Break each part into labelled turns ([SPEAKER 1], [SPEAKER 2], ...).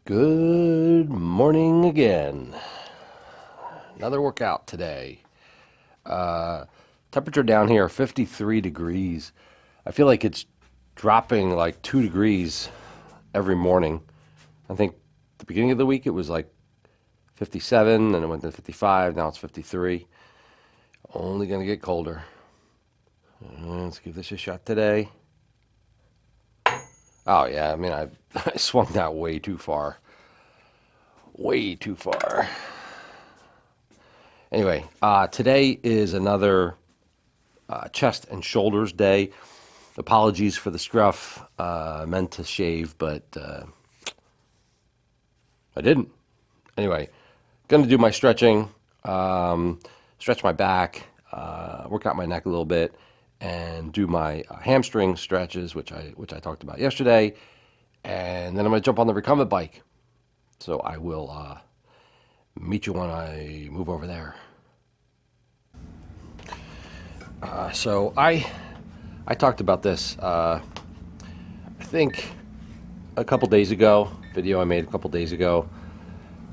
[SPEAKER 1] Good morning again. Another workout today. Uh, Temperature down here 53 degrees. I feel like it's dropping like 2 degrees every morning. I think the beginning of the week it was like 57, and it went to 55. Now it's 53. Only going to get colder. Let's give this a shot today. Oh, yeah. I mean, I swung that way too far. Way too far. Anyway, today is another chest and shoulders day. Apologies for the scruff. I meant to shave, but I didn't. Anyway, going to do my stretching, stretch my back, work out my neck a little bit, and do my hamstring stretches, which I talked about yesterday. And then I'm going to jump on the recumbent bike. So I will meet you when I move over there. So I talked about this. I think a couple days ago, video I made a couple days ago.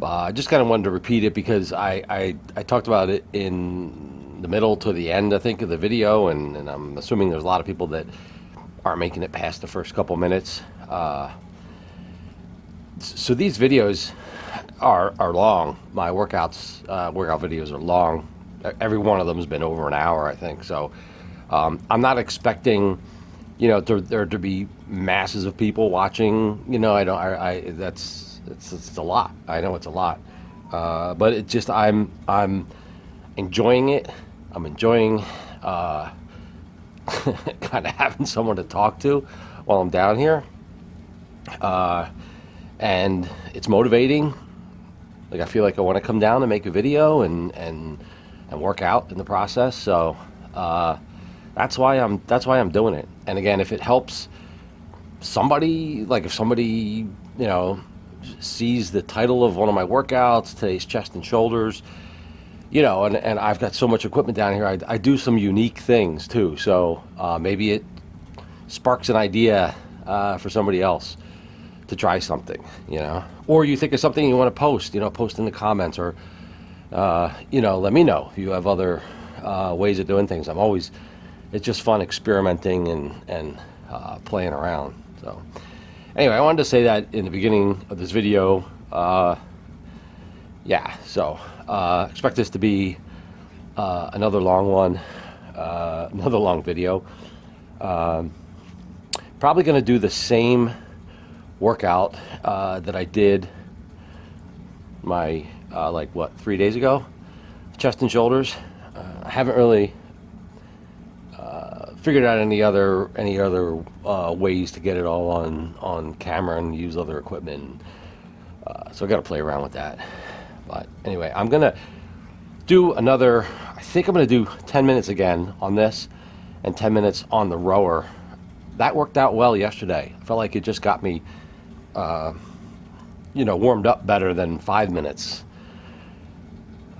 [SPEAKER 1] I just kind of wanted to repeat it because I talked about it in the middle to the end, I think, of the video, and I'm assuming there's a lot of people that aren't making it past the first couple minutes. So these videos are long. My workout videos are long. Every one of them has been over an hour, I think. So I'm not expecting, there to be masses of people watching. I don't. It's a lot. I know it's a lot, but it just I'm enjoying it. I'm enjoying kind of having someone to talk to while I'm down here, and it's motivating. Like I feel like I want to come down and make a video and work out in the process. So that's why I'm doing it. And again, if it helps somebody, like if somebody sees the title of one of my workouts, today's chest and shoulders, and I've got so much equipment down here. I do some unique things too. So maybe it sparks an idea for somebody else to try something. Or you think of something you want to post, post in the comments, or let me know if you have other ways of doing things. It's just fun experimenting and playing around. So anyway, I wanted to say that in the beginning of this video. Yeah, so expect this to be another long one, another long video. Probably going to do the same workout that I did my 3 days ago, chest and shoulders. I haven't really figured out any other ways to get it all on camera and use other equipment. So I got to play around with that. But anyway, I'm gonna do another. I think I'm gonna do 10 minutes again on this, and 10 minutes on the rower. That worked out well yesterday. I felt like it just got me, warmed up better than 5 minutes.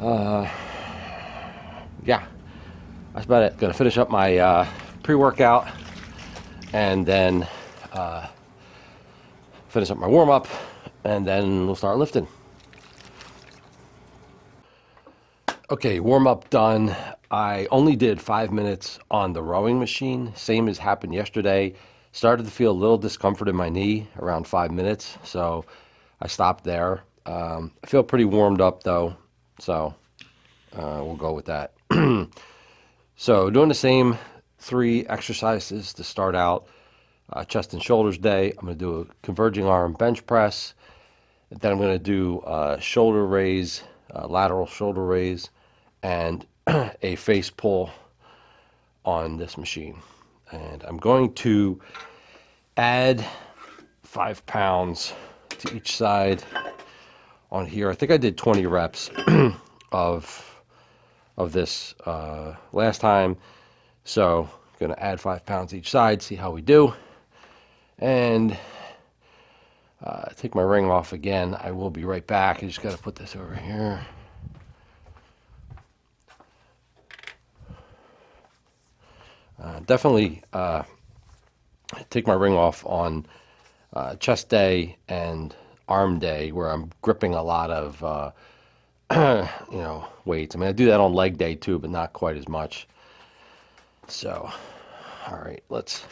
[SPEAKER 1] Yeah, that's about it. Gonna finish up my pre-workout, and then finish up my warm-up, and then we'll start lifting. Okay, warm-up done. I only did 5 minutes on the rowing machine, same as happened yesterday. Started to feel a little discomfort in my knee around 5 minutes, so I stopped there. I feel pretty warmed up though, so we'll go with that. So doing the same 3 exercises to start out chest and shoulders day. I'm going to do a converging arm bench press. Then I'm going to do shoulder raise, lateral shoulder raise, and a face pull on this machine. And I'm going to add 5 pounds to each side on here. I think I did 20 reps of this last time. So I'm going to add 5 pounds each side, see how we do. And take my ring off again. I will be right back. I just got to put this over here. Definitely take my ring off on chest day and arm day where I'm gripping a lot of, weights. I mean, I do that on leg day too, but not quite as much. So, all right, let's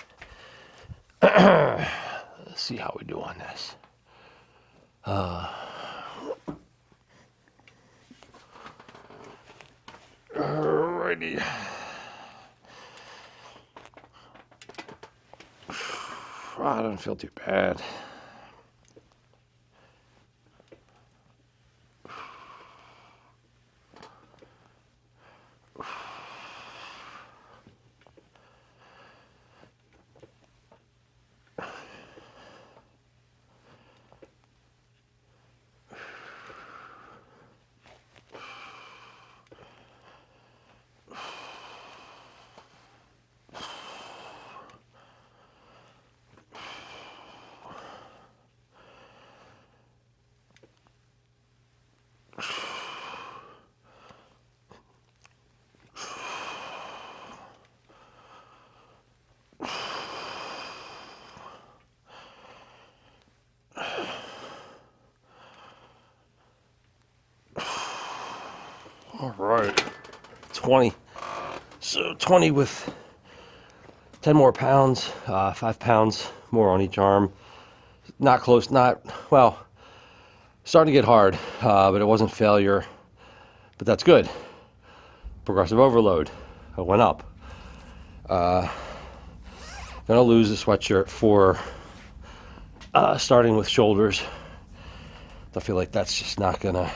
[SPEAKER 1] see how we do on this. Alrighty. I don't feel too bad. All right, 20. So 20 with 10 more pounds, 5 pounds more on each arm. Not close, well, starting to get hard, but it wasn't failure. But that's good. Progressive overload. I went up. Gonna lose the sweatshirt for starting with shoulders. I feel like that's just not gonna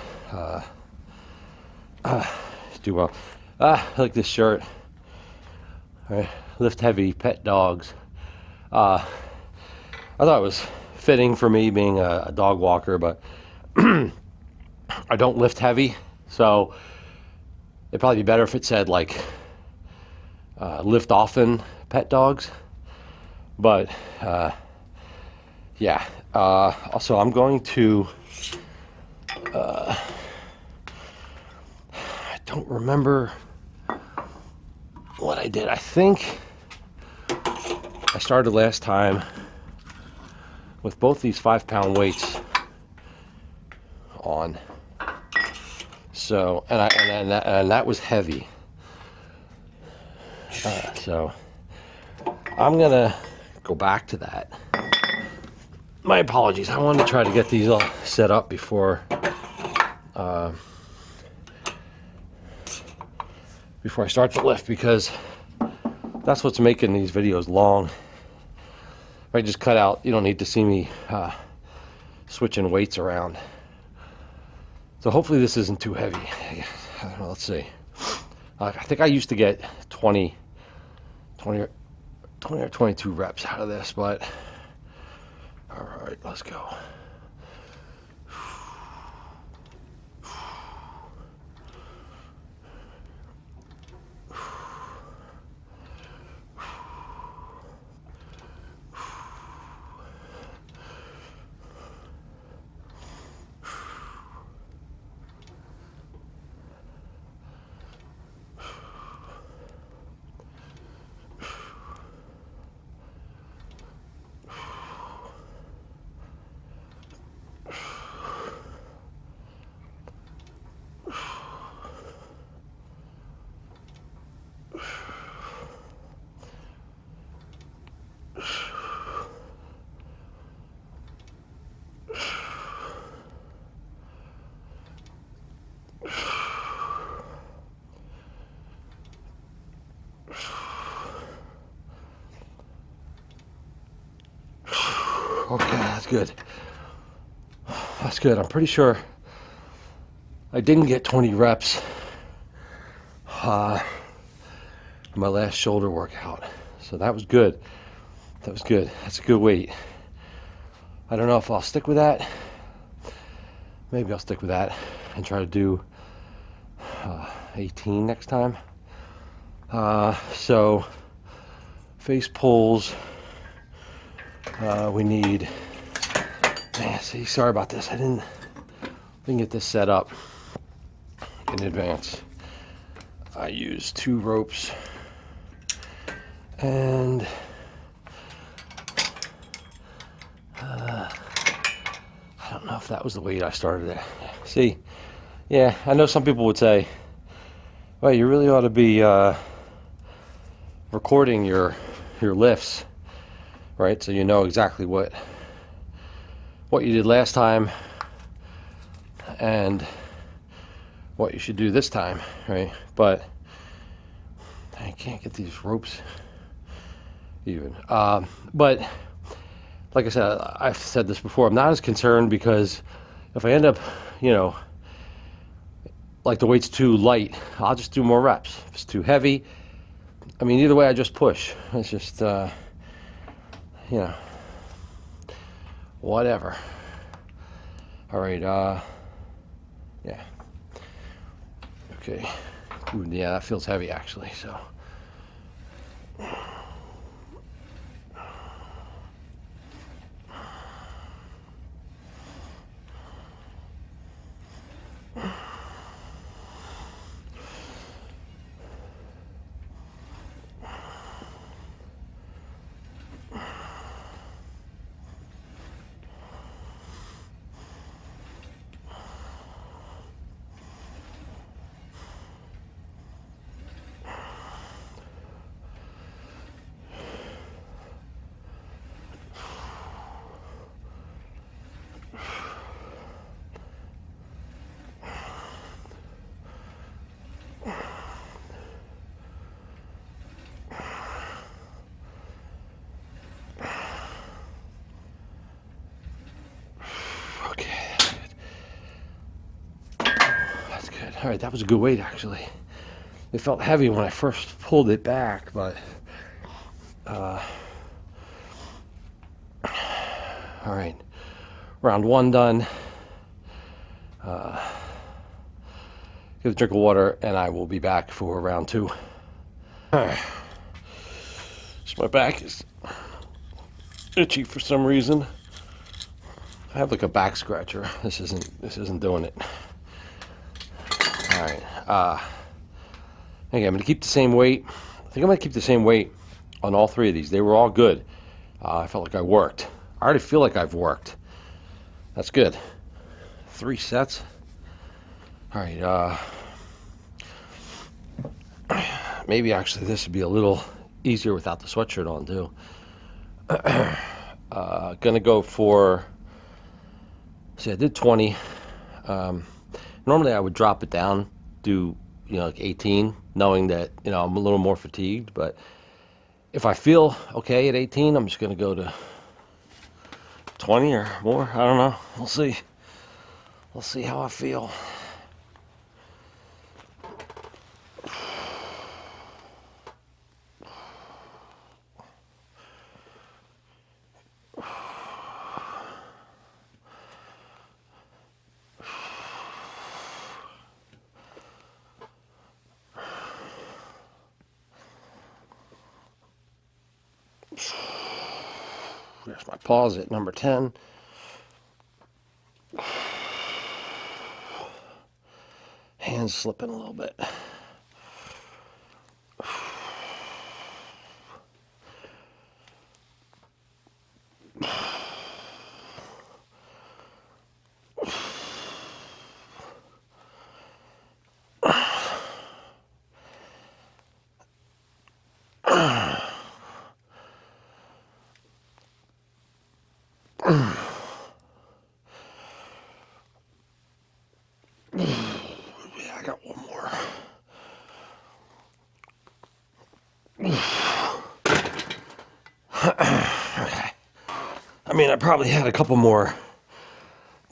[SPEAKER 1] do well. I like this shirt. All right, lift heavy, pet dogs. I thought it was fitting for me being a dog walker, but I don't lift heavy, so it'd probably be better if it said like lift often, pet dogs. But yeah. Also, I'm going to. I don't remember what I did. I think I started last time with both these 5-pound weights on. So, and that was heavy. So I'm gonna go back to that. My apologies. I wanted to try to get these all set up before I start the lift, because that's what's making these videos long. If I just cut out, you don't need to see me switching weights around. So hopefully this isn't too heavy. I don't know, let's see. I think I used to get 20 or 22 reps out of this, but all right, let's go. Okay, that's good. That's good. I'm pretty sure I didn't get 20 reps in my last shoulder workout. So that was good. That was good. That's a good weight. I don't know if I'll stick with that. Maybe I'll stick with that and try to do 18 next time. So face pulls. We need. Man, see, sorry about this. I didn't get this set up in advance. I used 2 ropes and I don't know if that was the weight I started at. See, yeah, I know some people would say, well, you really ought to be recording your lifts, right? So you know exactly what you did last time and what you should do this time, right? But I can't get these ropes even. But like I said, I've said this before, I'm not as concerned because if I end up, you know, like the weight's too light, I'll just do more reps. If it's too heavy, I mean, either way, I just push. It's just, you know, whatever. All right, yeah. Okay. Ooh, yeah, that feels heavy actually, so. Okay, that's good. All right, that was a good weight actually. It felt heavy when I first pulled it back, but all right, round one done. Get a drink of water, and I will be back for round two. So my back is itchy for some reason. I have like a back scratcher. This isn't doing it. All right. Okay, I'm gonna keep the same weight. I think I'm gonna keep the same weight on all three of these. They were all good. I felt like I worked. I already feel like I've worked. That's good. 3 sets. All right. Maybe actually this would be a little easier without the sweatshirt on too. Gonna go for. See, I did 20. Normally I would drop it down, do like 18, knowing that I'm a little more fatigued. But if I feel okay at 18, I'm just gonna go to 20 or more. I don't know. We'll see. We'll see how I feel. There's my pause at number 10. Hands slipping a little bit. Yeah, I got one more. Okay. I mean, I probably had a couple more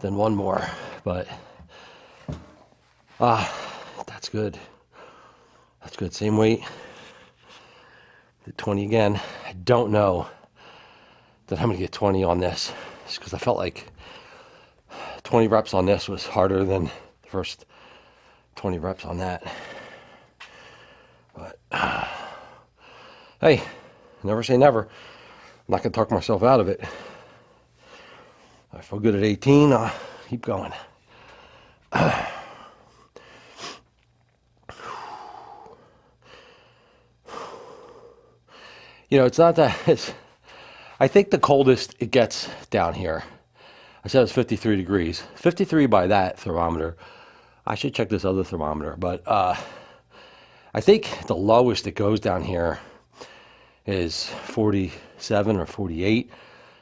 [SPEAKER 1] than one more, but that's good. That's good. Same weight. Did 20 again. I don't know that I'm gonna get 20 on this, just because I felt like 20 reps on this was harder than the first 20 reps on that. But hey, never say never. I'm not gonna talk myself out of it. I feel good at 18. I'll keep going. It's not that. I think the coldest it gets down here. I said it was 53 degrees. 53 by that thermometer. I should check this other thermometer, but I think the lowest it goes down here is 47 or 48.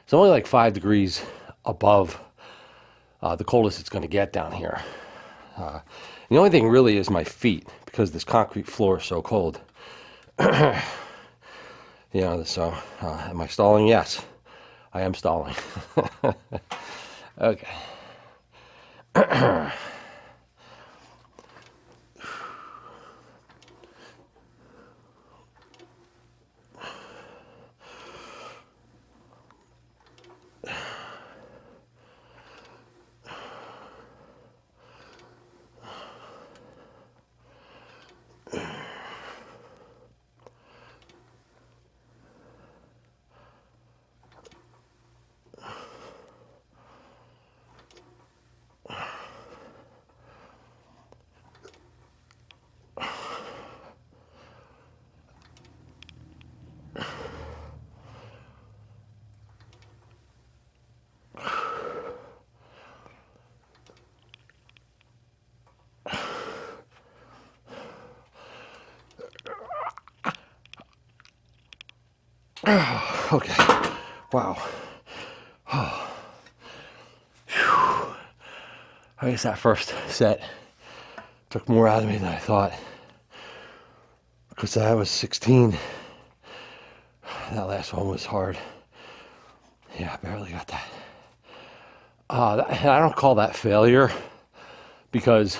[SPEAKER 1] It's only like 5 degrees above the coldest it's going to get down here. The only thing really is my feet because this concrete floor is so cold. So am I stalling? Yes, I am stalling. Okay. Okay. Wow. I guess that first set took more out of me than I thought. Because I was 16. That last one was hard. Yeah, I barely got that. I don't call that failure because,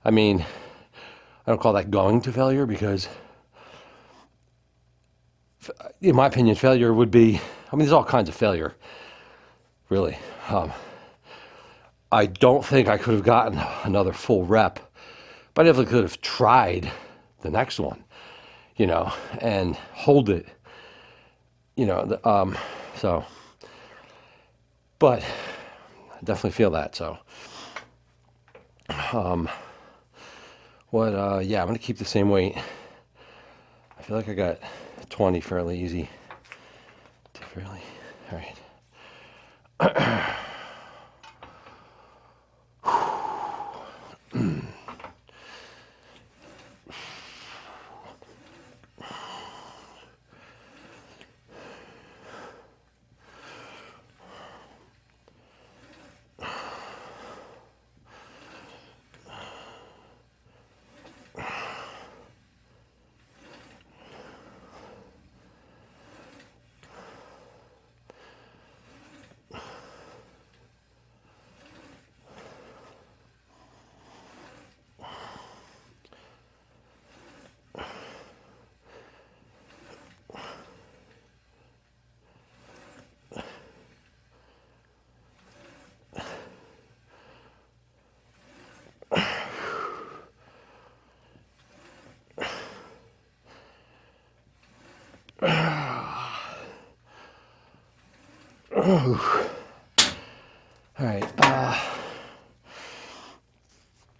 [SPEAKER 1] I don't call that going to failure because, in my opinion, failure would be, there's all kinds of failure, really. I don't think I could have gotten another full rep, but I definitely could have tried the next one, and hold it, but I definitely feel that. So, I'm going to keep the same weight. I feel like I got 20 fairly easy. All right. All right.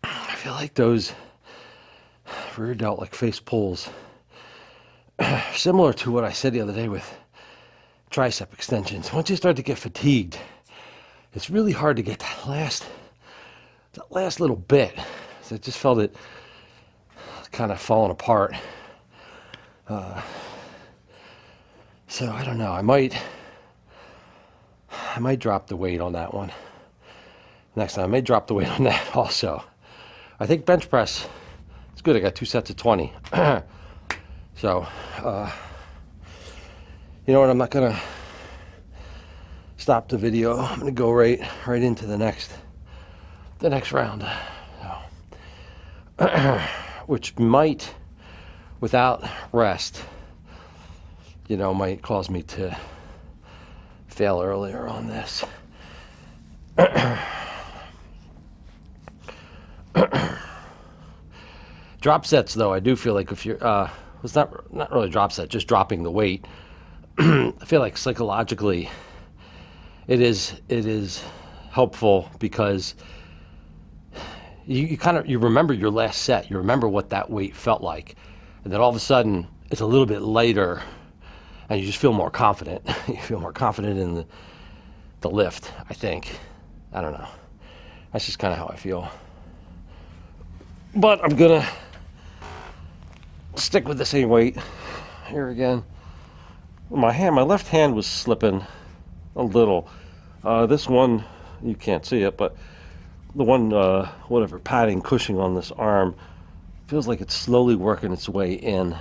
[SPEAKER 1] I feel like those rear delt like face pulls, similar to what I said the other day with tricep extensions. Once you start to get fatigued, it's really hard to get that last little bit. So I just felt it kind of falling apart. So I don't know. I might drop the weight on that one. Next time, I may drop the weight on that also. I think bench press, it's good. I got 2 sets of 20. So, you know what? I'm not gonna stop the video. I'm gonna go right into the next round. So, which might, without rest, might cause me to fail earlier on this. Drop sets, though, I do feel like if you're, it's not really drop set, just dropping the weight. I feel like psychologically, it is helpful because you remember your last set, you remember what that weight felt like, and then all of a sudden it's a little bit lighter, and you just feel more confident. You feel more confident in the lift, I think. I don't know. That's just kind of how I feel. But I'm gonna stick with the same weight here again. My left hand was slipping a little. This one, you can't see it, but the one, whatever, padding, cushion on this arm feels like it's slowly working its way in.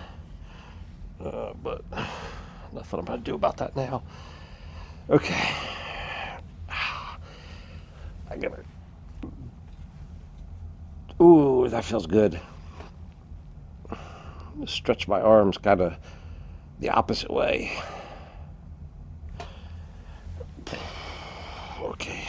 [SPEAKER 1] But nothing I'm going to do about that now. Okay. I got it. Ooh, that feels good. Stretch my arms kind of the opposite way. Okay.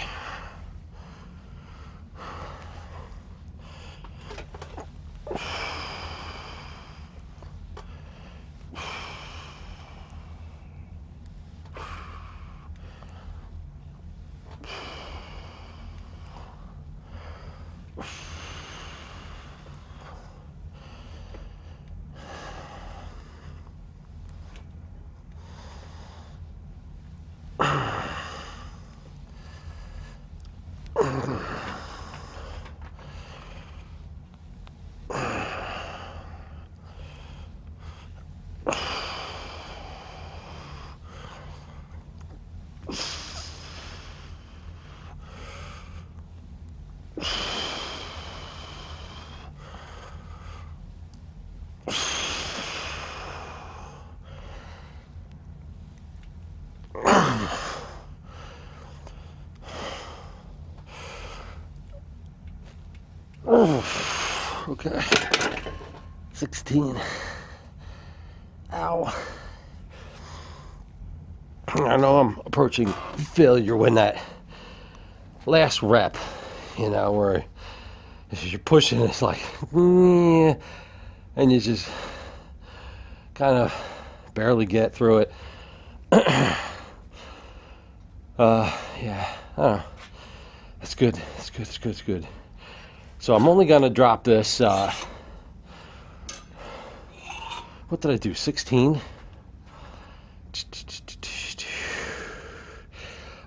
[SPEAKER 1] Okay. 16. Ow. I know I'm approaching failure when that last rep, where you're pushing, it's like, and you just kind of barely get through it. Yeah, I don't know. That's good. That's good. That's good. That's good. So I'm only gonna drop this. What did I do? 16.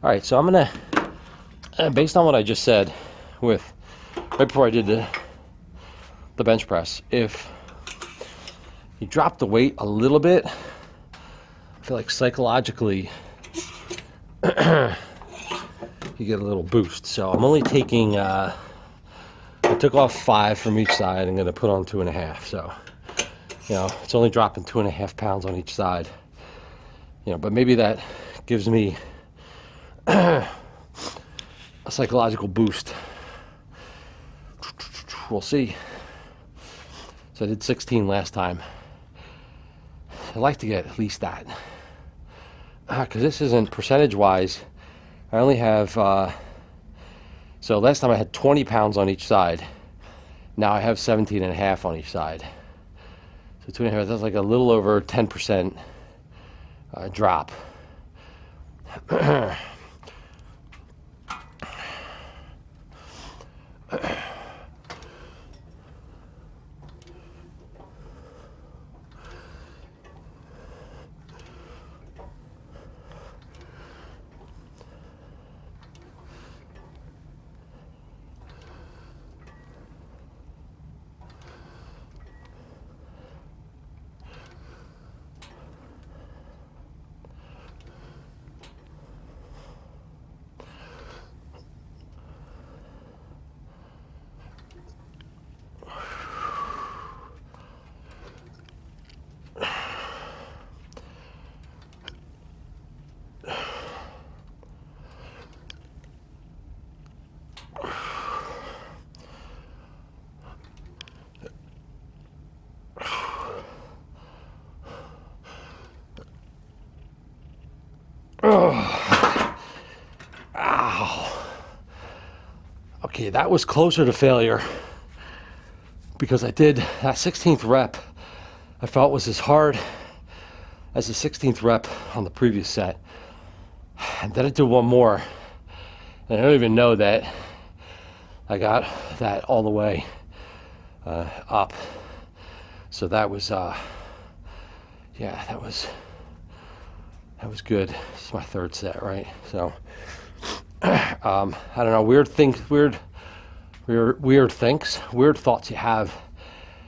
[SPEAKER 1] All right. So I'm gonna, based on what I just said, right before I did the bench press, if you drop the weight a little bit, I feel like psychologically you get a little boost. So I'm only taking. I took off 5 from each side. I'm going to put on 2.5. So, it's only dropping 2.5 pounds on each side. But maybe that gives me a psychological boost. We'll see. So I did 16 last time. I'd like to get at least that. Because this isn't percentage-wise. I only have... So last time I had 20 pounds on each side. Now I have 17.5 on each side. So 2.5, that's like a little over 10% drop. Oh. Ow. Okay, that was closer to failure because I did that 16th rep. I felt was as hard as the 16th rep on the previous set. And then I did one more. And I don't even know that I got that all the way up. So that was, yeah, that was good. This is my third set, right? So I don't know, weird thoughts you have.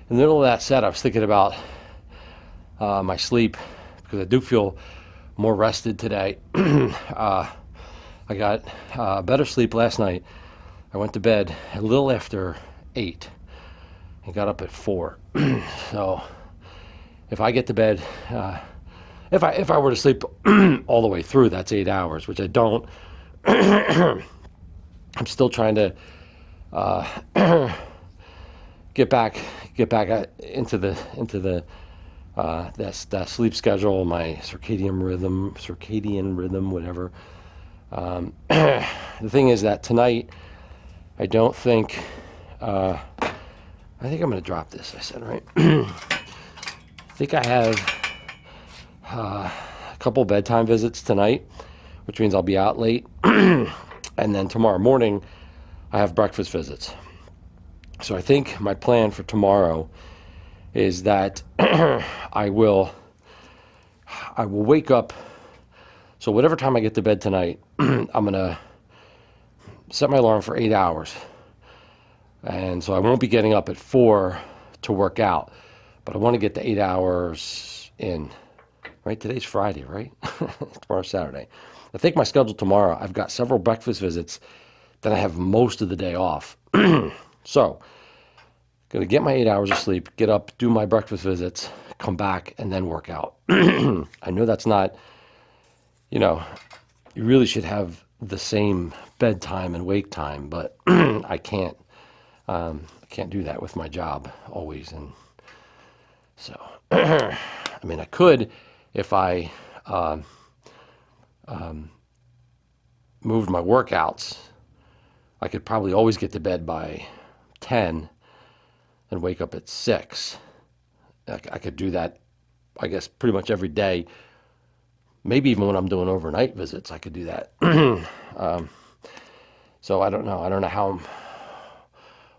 [SPEAKER 1] In the middle of that set, I was thinking about my sleep because I do feel more rested today. I got better sleep last night. I went to bed a little after 8 and got up at 4. So if I get to bed, if I were to sleep all the way through, that's 8 hours, which I don't. I'm still trying to get back into the that sleep schedule, my circadian rhythm, whatever. The thing is that tonight, I don't think. I think I'm going to drop this. I said right. I think I have a couple bedtime visits tonight, which means I'll be out late, and then tomorrow morning, I have breakfast visits. So I think my plan for tomorrow is that I will wake up. So whatever time I get to bed tonight, I'm gonna set my alarm for 8 hours, and so I won't be getting up at 4 to work out, but I want to get the 8 hours in. Right, today's Friday, right? Tomorrow's Saturday. I think my schedule tomorrow, I've got several breakfast visits, then I have most of the day off. So gonna get my 8 hours of sleep, get up, do my breakfast visits, come back, and then work out. I know that's not, you know, you really should have the same bedtime and wake time, but I can't do that with my job always. And so, I mean, I could if I moved my workouts. I could probably always get to bed by 10 and wake up at 6. I could do that, I guess, pretty much every day. Maybe even when I'm doing overnight visits, I could do that. So I don't know. I don't know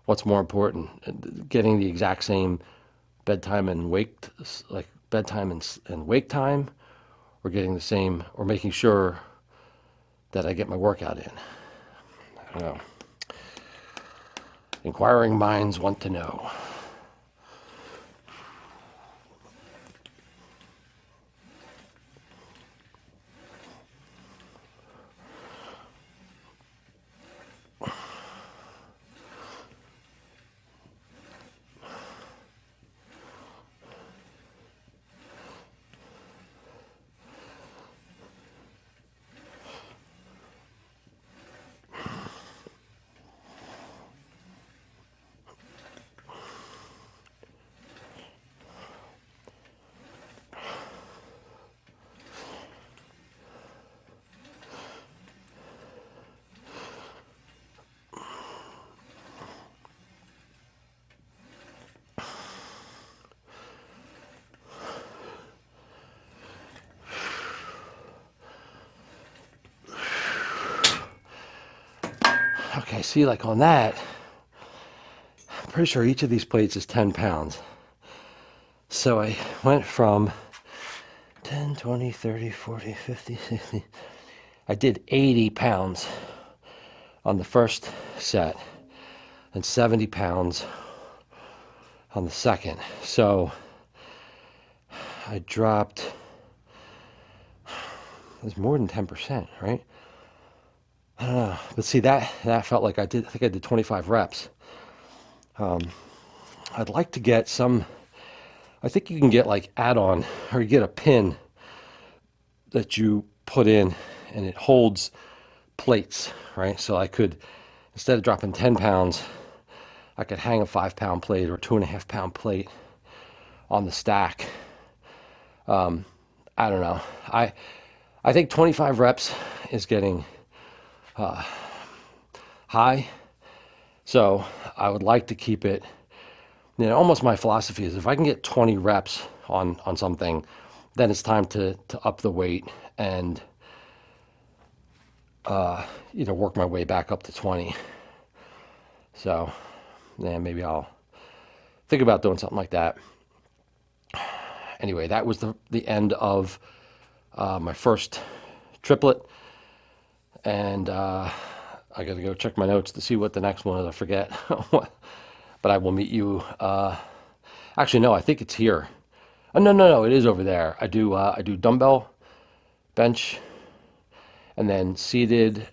[SPEAKER 1] what's more important, getting the exact same bedtime and bedtime and wake time, or getting the same, or making sure that I get my workout in. I don't know. Inquiring minds want to know. Okay, see, like on that, I'm pretty sure each of these plates is 10 pounds. So I went from 10, 20, 30, 40, 50, 60. I did 80 pounds on the first set and 70 pounds on the second. So I dropped, it was more than 10%, right? I don't know. But see, that felt like I think I did 25 reps. I'd like to get some, I think you can get like add-on, or you get a pin that you put in and it holds plates, right? So I could, instead of dropping 10 pounds, I could hang a 5-pound plate or 2.5-pound plate on the stack. I don't know. I think 25 reps is getting high. So I would like to keep it, almost my philosophy is if I can get 20 reps on something, then it's time to up the weight and, work my way back up to 20. So, yeah, maybe I'll think about doing something like that. Anyway, that was the end of my first triplet. and I got to go check my notes to see what the next one is. I forget. But I will meet you. Actually, no, I think it's here. Oh, no, no, no, it is over there. I do dumbbell, bench, and then seated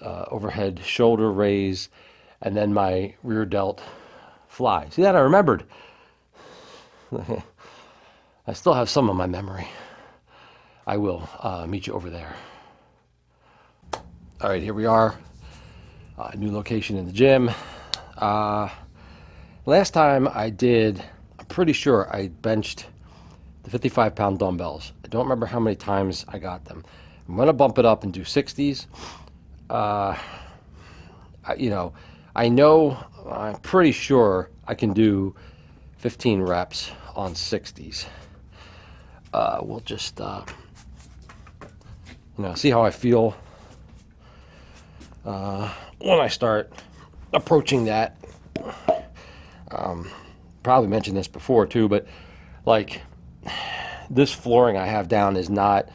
[SPEAKER 1] overhead shoulder raise, and then my rear delt fly. See that? I remembered. I still have some of my memory. I will meet you over there. All right, here we are. New location in the gym. Last time I did, I'm pretty sure I benched the 55-pound dumbbells. I don't remember how many times I got them. I'm going to bump it up and do 60s. I know, I'm pretty sure I can do 15 reps on 60s. We'll just, see how I feel when I start approaching that. Probably mentioned this before too, but like this flooring I have down is not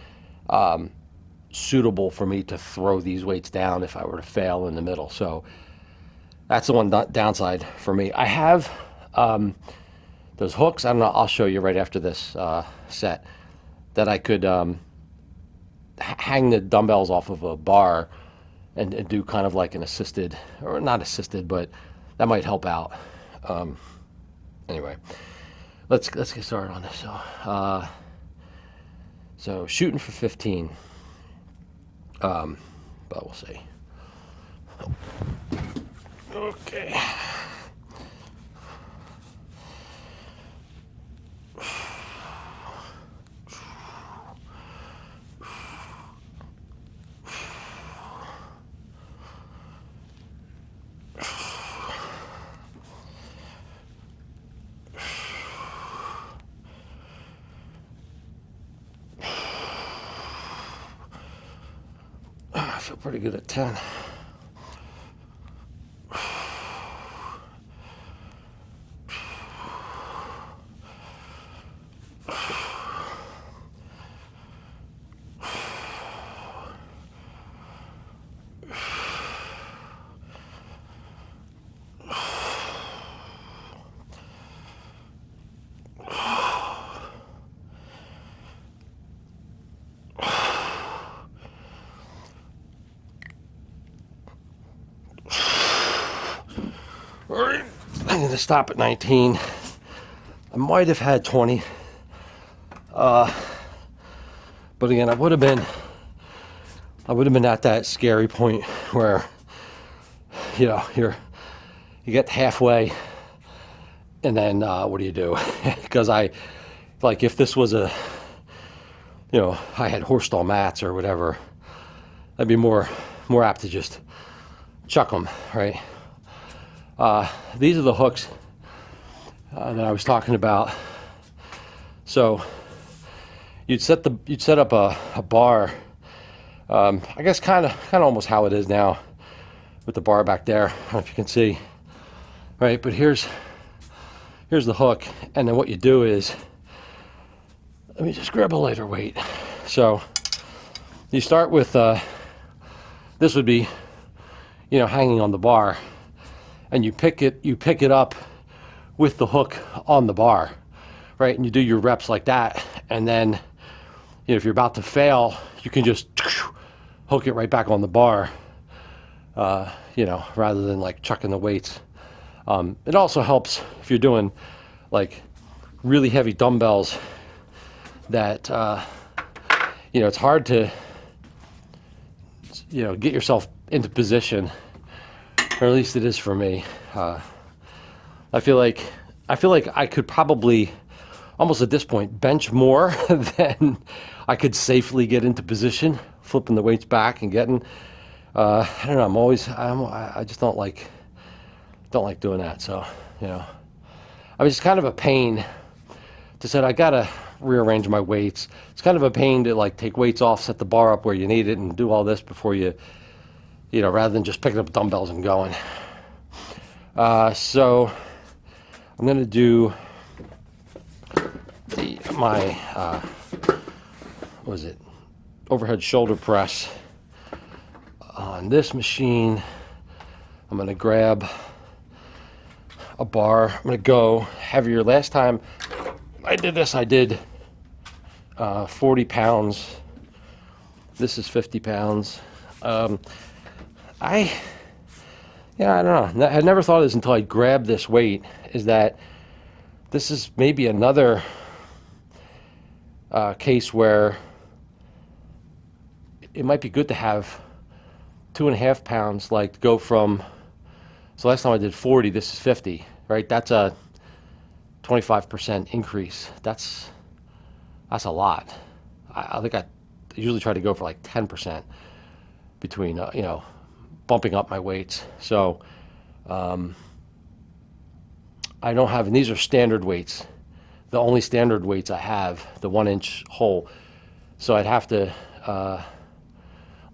[SPEAKER 1] suitable for me to throw these weights down if I were to fail in the middle. So that's the one downside for me. I have those hooks. I don't know. I'll show you right after this set that I could hang the dumbbells off of a bar and do kind of like an assisted, or not assisted, but that might help out. Anyway, let's get started on this. So shooting for 15, but we'll see. Okay. I feel pretty good at 10. All right, I need to stop at 19. I might have had 20. But again, I would have been at that scary point where, you get halfway and then what do you do? Because if this was I had horse stall mats or whatever, I'd be more apt to just chuck them, right? These are the hooks that I was talking about. So you'd set up a bar. I guess kind of almost how it is now with the bar back there. I don't know if you can see, right? But here's the hook, and then what you do is, let me just grab a lighter weight. So you start with this would be, hanging on the bar, and you pick it up with the hook on the bar, right? And you do your reps like that, and then if you're about to fail, you can just hook it right back on the bar, rather than like chucking the weights. It also helps if you're doing like really heavy dumbbells that it's hard to get yourself into position, or at least it is for me. I feel like I could probably almost at this point bench more than I could safely get into position, flipping the weights back and getting. I don't know. I just don't like doing that. So it's kind of a pain to say I gotta rearrange my weights. It's kind of a pain to like take weights off, set the bar up where you need it, and do all this before rather than just picking up dumbbells and going. So I'm gonna do my overhead shoulder press on this machine. I'm going to grab a bar. I'm going to go heavier. Last time I did this, I did 40 pounds. This is 50 pounds. I don't know. I never thought of this until I grabbed this weight, is that this is maybe another case where it might be good to have 2.5 pounds, like go from, so last time I did 40, this is 50, right? That's a 25% increase. That's a lot. I think I usually try to go for like 10% between, bumping up my weights. So I don't have, and these are standard weights. The only standard weights I have, the 1-inch hole. So I'd have to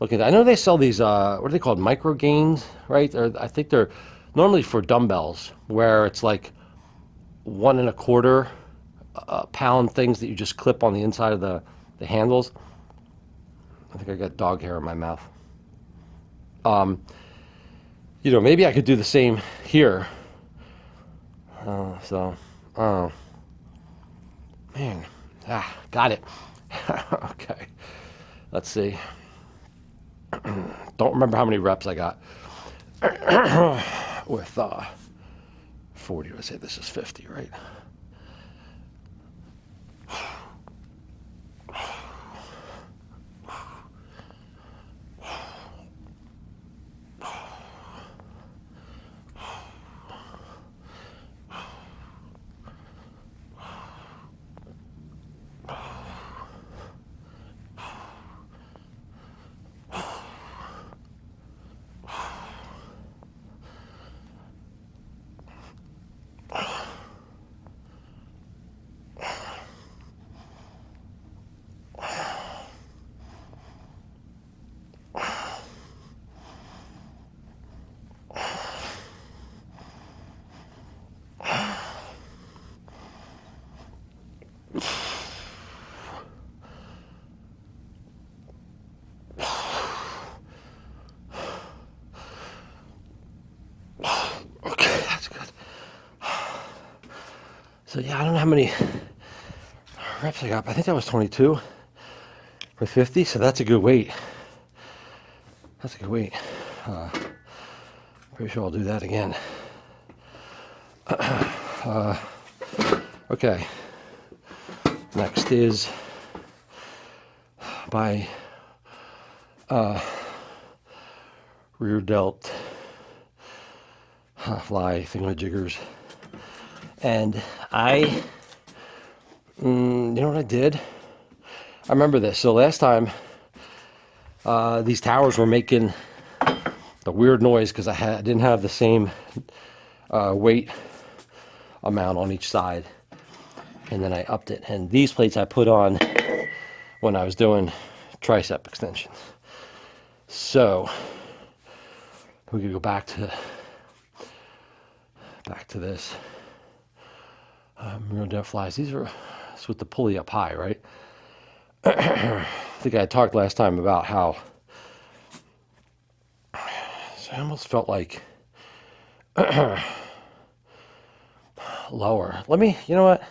[SPEAKER 1] look at that. I know they sell these, what are they called? Micro gains, right? Or I think they're normally for dumbbells, where it's like 1.25 pound things that you just clip on the inside of the handles. I think I got dog hair in my mouth. Maybe I could do the same here. Man, got it. Okay, let's see. Don't remember how many reps I got with 40. Let's say this is 50, right? Okay, that's good. So yeah, I don't know how many reps I got, but I think that was 22 with 50, so that's a good weight. That's a good weight. Pretty sure I'll do that again. Okay. Next is my rear delt fly thingamajiggers. And you know what I did? I remember this. So last time, these towers were making the weird noise because I didn't have the same weight amount on each side. And then I upped it. And these plates I put on when I was doing tricep extensions. So we could go back to this. Real delt flies. These are it's with the pulley up high, right? I think I talked last time about how so I almost felt like lower. You know what?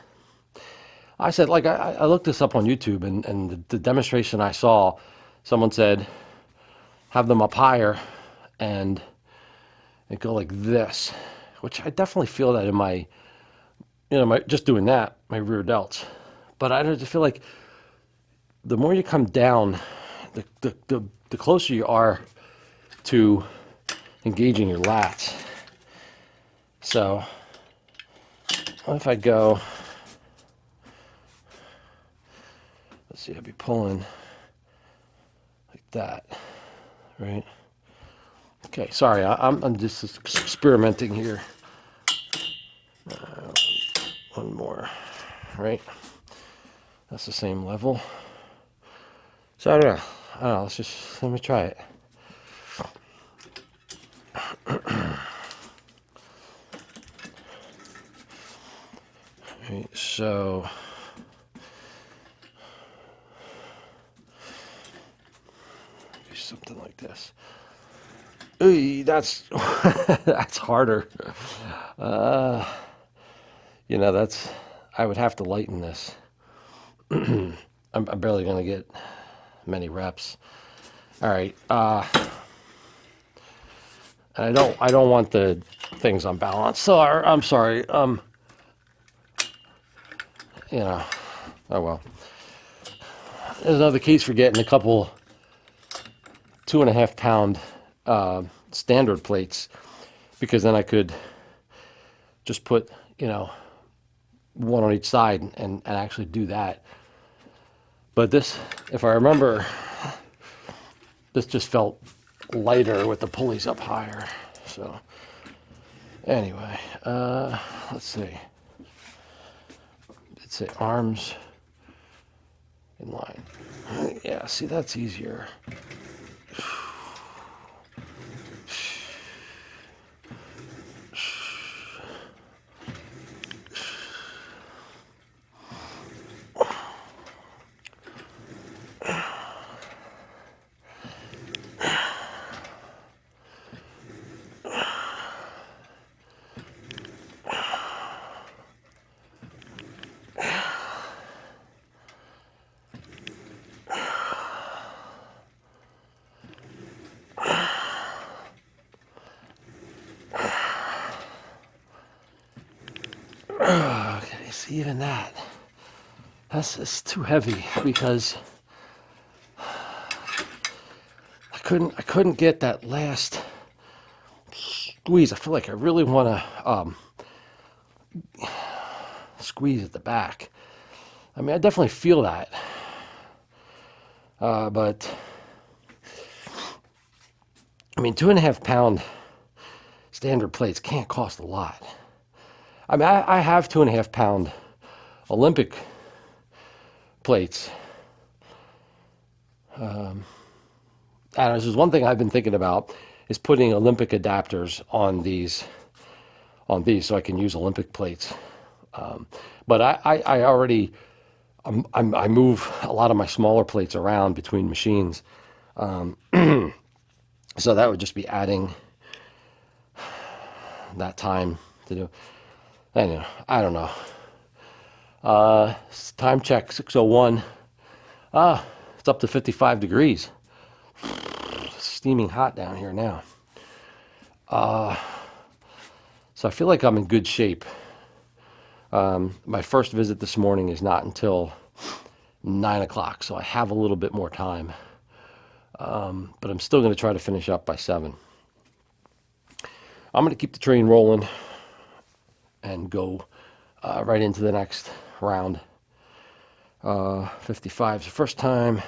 [SPEAKER 1] I said, like, I looked this up on YouTube, and the demonstration I saw, someone said, have them up higher and go like this, which I definitely feel that in my, just doing that, my rear delts. But I just feel like the more you come down, the closer you are to engaging your lats. So what if I go, let's see, I'd be pulling like that, right? Okay, sorry, I'm just experimenting here. One more, right? That's the same level. So I don't know. Let me try it. Right, so this. Ooh, that's that's harder. Uh, that's I would have to lighten this. I'm barely gonna get many reps. All right. I don't want the things unbalanced. So I'm sorry. You know. Oh well. There's another case for getting a couple 2.5 pound standard plates, because then I could just put one on each side and actually do that. But this, if I remember, this just felt lighter with the pulleys up higher. So anyway, let's see. Let's say arms in line. Yeah, see, that's easier. Okay, see, even that's too heavy, because I couldn't get that last squeeze. I feel like I really want to squeeze at the back. I mean, I definitely feel that, but I mean, 2.5 pound standard plates can't cost a lot. I mean, I have 2.5 pound Olympic plates. And this is one thing I've been thinking about, is putting Olympic adapters on these so I can use Olympic plates. But I already I move a lot of my smaller plates around between machines, so that would just be adding that time to do. Anyway, I don't know. Time check 6:01. It's up to 55 degrees. Steaming hot down here now. So I feel like I'm in good shape. My first visit this morning is not until 9 o'clock, so I have a little bit more time. But I'm still going to try to finish up by 7. I'm going to keep the train rolling and go right into the next round. 55 is the first time.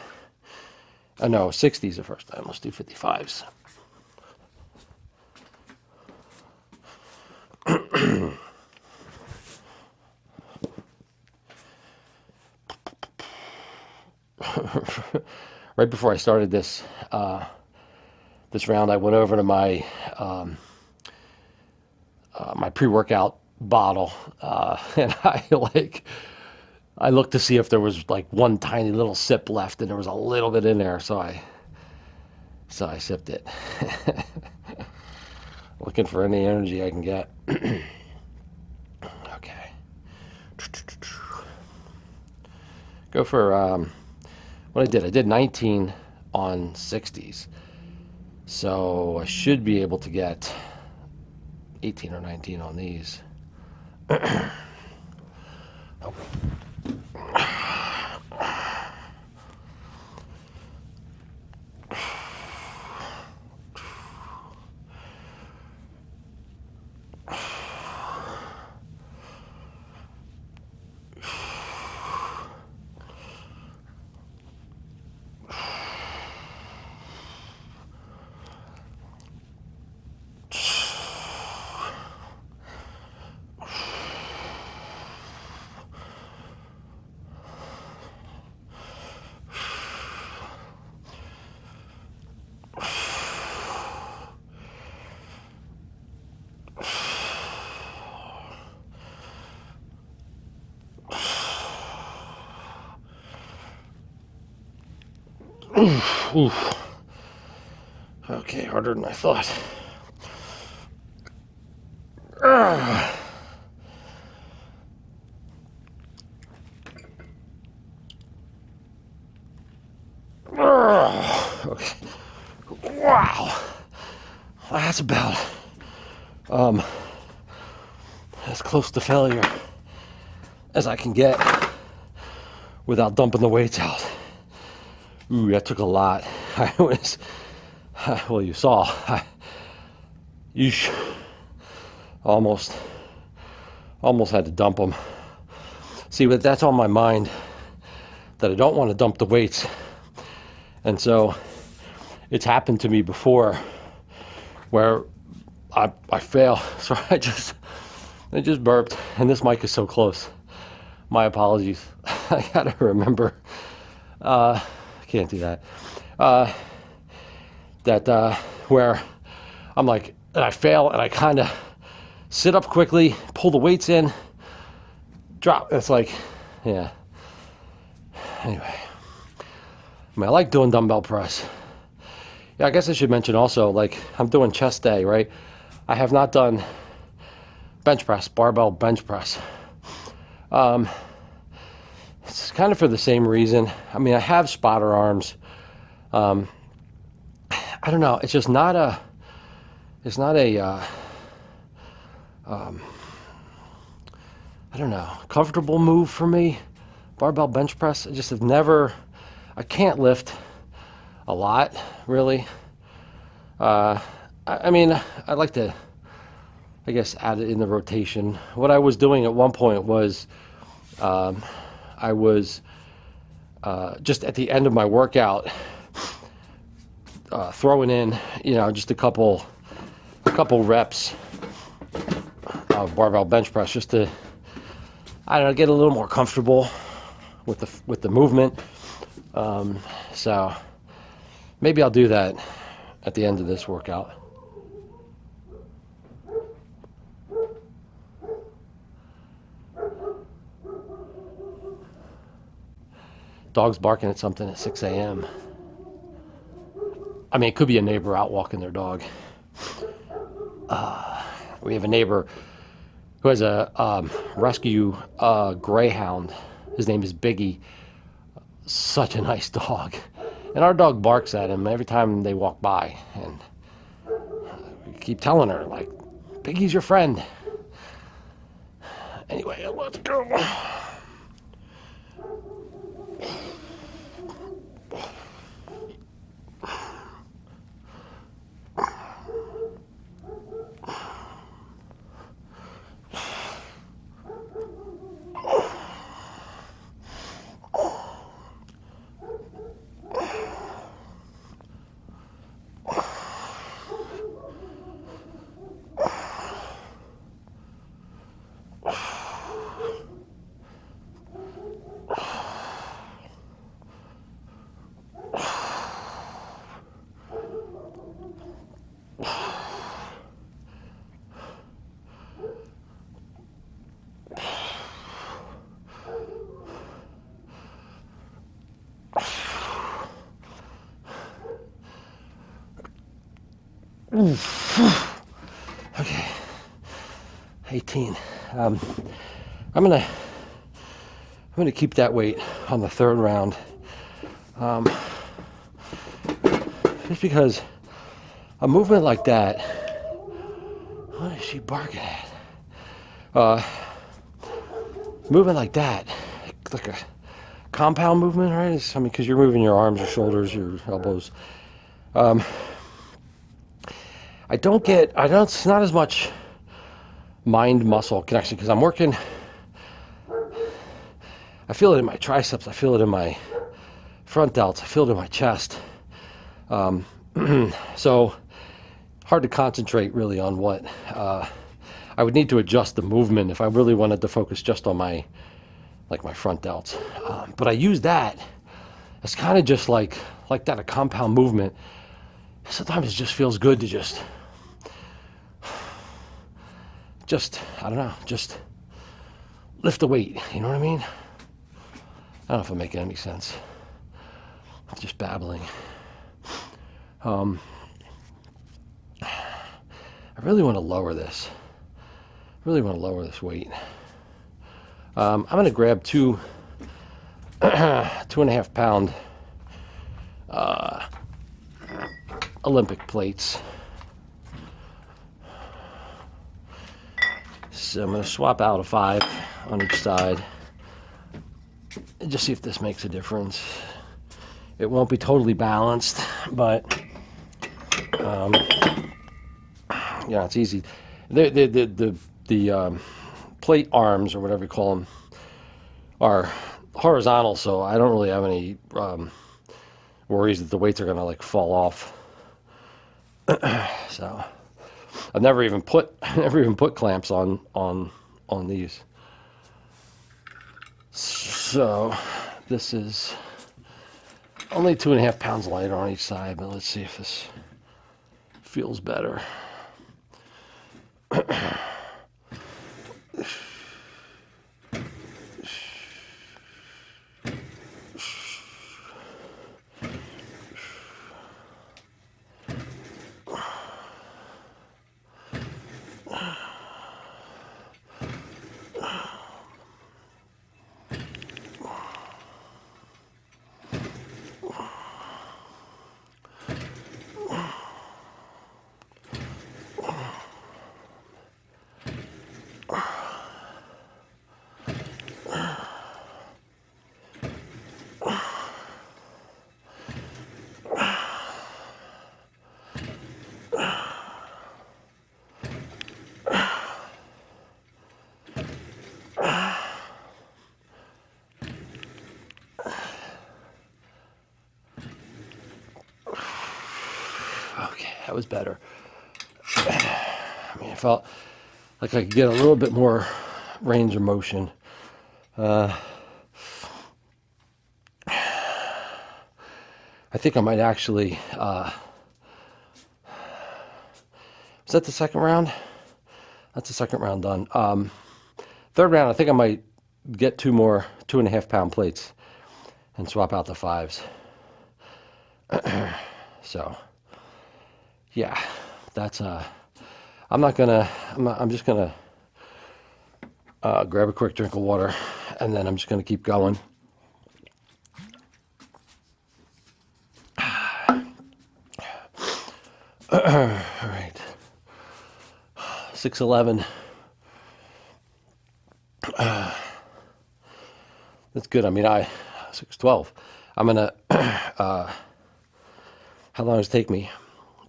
[SPEAKER 1] No, 60 is the first time. Let's do 55s. Right before I started this round, I went over to my my pre-workout bottle, and I looked to see if there was like one tiny little sip left, and there was a little bit in there, so I sipped it. Looking for any energy I can get. Okay. Go for what I did 19 on 60s. So I should be able to get 18 or 19 on these. Oh. Oof. Okay, harder than I thought. Ah. Okay. Wow. That's about as close to failure as I can get without dumping the weights out. Ooh, that took a lot. I was, well, you saw. You almost had to dump them. See, but that's on my mind, that I don't want to dump the weights. And so it's happened to me before where I fail. So I just burped, and this mic is so close. My apologies. I gotta remember. I can't do that. Where I'm like, and I fail, and I kind of sit up quickly, pull the weights in, drop. It's like, yeah. Anyway, I mean, I like doing dumbbell press. Yeah, I guess I should mention also, like, I'm doing chest day, right? I have not done bench press, barbell bench press. It's kind of for the same reason. I mean, I have spotter arms. I don't know. It's just not a. It's not a. I don't know. Comfortable move for me. Barbell bench press. I just have never. I can't lift a lot, really. I mean, I'd like to, I guess, add it in the rotation. What I was doing at one point was, I was just at the end of my workout, throwing in, just a couple reps of barbell bench press, just to, I don't know, get a little more comfortable with the movement. So maybe I'll do that at the end of this workout. Dog's barking at something at 6 a.m. I mean, it could be a neighbor out walking their dog. We have a neighbor who has a rescue greyhound. His name is Biggie. Such a nice dog. And our dog barks at him every time they walk by. And we keep telling her, like, Biggie's your friend. Anyway, let's go. Okay, 18. I'm gonna keep that weight on the third round, just because a movement like that. What is she barking at? Movement like that, like a compound movement, right? I mean, because you're moving your arms, your shoulders, your elbows. It's not as much mind muscle connection, because I'm working, I feel it in my triceps, I feel it in my front delts, I feel it in my chest. So hard to concentrate really on what, I would need to adjust the movement if I really wanted to focus just on my front delts. But I use that as kind of just like that, a compound movement. Sometimes it just feels good to just, I don't know, just lift the weight, you know what I mean? I don't know if I'm making any sense. I'm just babbling. I really want to lower this. Really want to lower this weight. I'm going to grab two 2.5 pound Olympic plates. So I'm going to swap out a 5 on each side and just see if this makes a difference. It won't be totally balanced, but yeah, it's easy. The plate arms, or whatever you call them, are horizontal, so I don't really have any worries that the weights are going to like fall off. So I've never even put clamps on these. So this is only 2.5 pounds lighter on each side, but let's see if this feels better. Okay, that was better. I mean, I felt like I could get a little bit more range of motion. I think I might actually. Was that the second round? That's the second round done. Third round, I think I might get 2.5 pound plates and swap out the 5s. So, yeah, that's I'm just gonna grab a quick drink of water, and then I'm just gonna keep going. All right, 6:11. That's good. I mean, 6:12. I'm gonna. How long does it take me?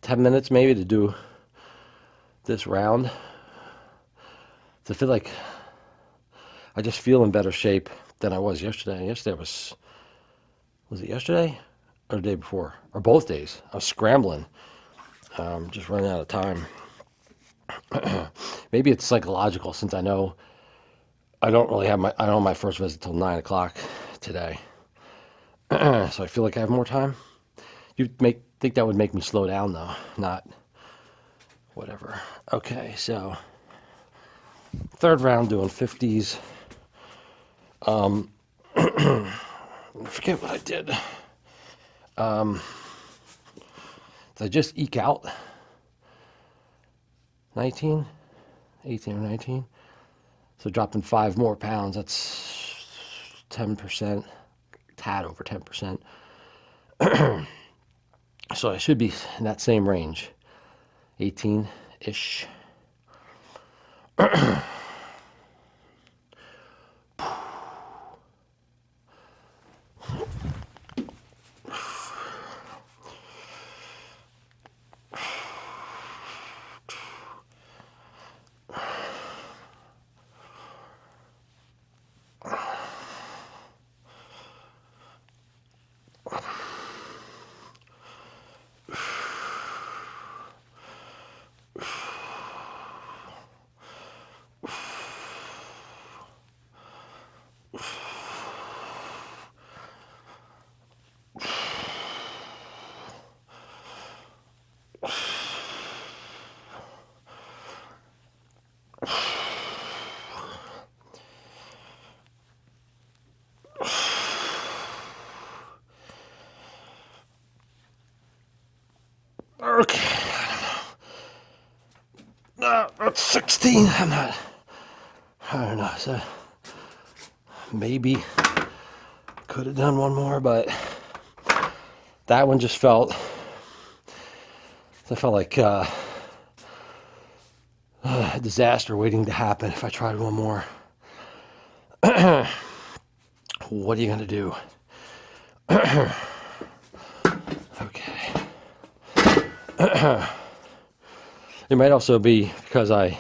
[SPEAKER 1] 10 minutes maybe to do this round. So I feel like I just feel in better shape than I was yesterday. Yesterday was it yesterday or the day before? Or both days. I was scrambling. Just running out of time. Maybe it's psychological, since I know I don't have my first visit till 9 o'clock today. So I feel like I have more time. Think that would make me slow down though, not whatever. Okay, so third round doing 50s. I forget what I did. Did I just eke out 19, 18 or 19? So dropping 5 more pounds, that's 10%, tad over 10%. So I should be in that same range, 18-ish. Okay. That's 16. I don't know. So maybe could have done one more, but that one just felt. I felt like a disaster waiting to happen if I tried one more. What are you gonna do? Okay. It might also be because I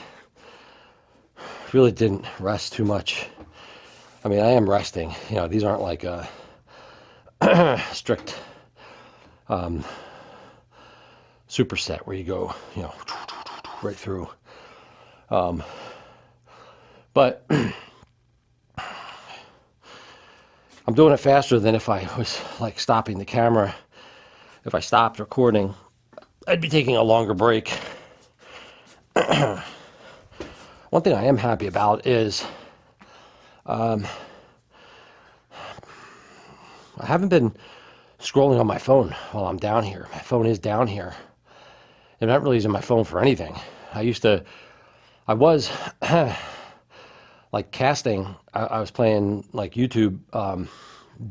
[SPEAKER 1] really didn't rest too much. I mean, I am resting. You know, these aren't like a strict superset where you go, you know, right through. But I'm doing it faster than if I was like stopping the camera. If I stopped recording, I'd be taking a longer break. One thing I am happy about is I haven't been scrolling on my phone while I'm down here. My phone is down here. I'm not really using my phone for anything. I was like casting. I was playing like YouTube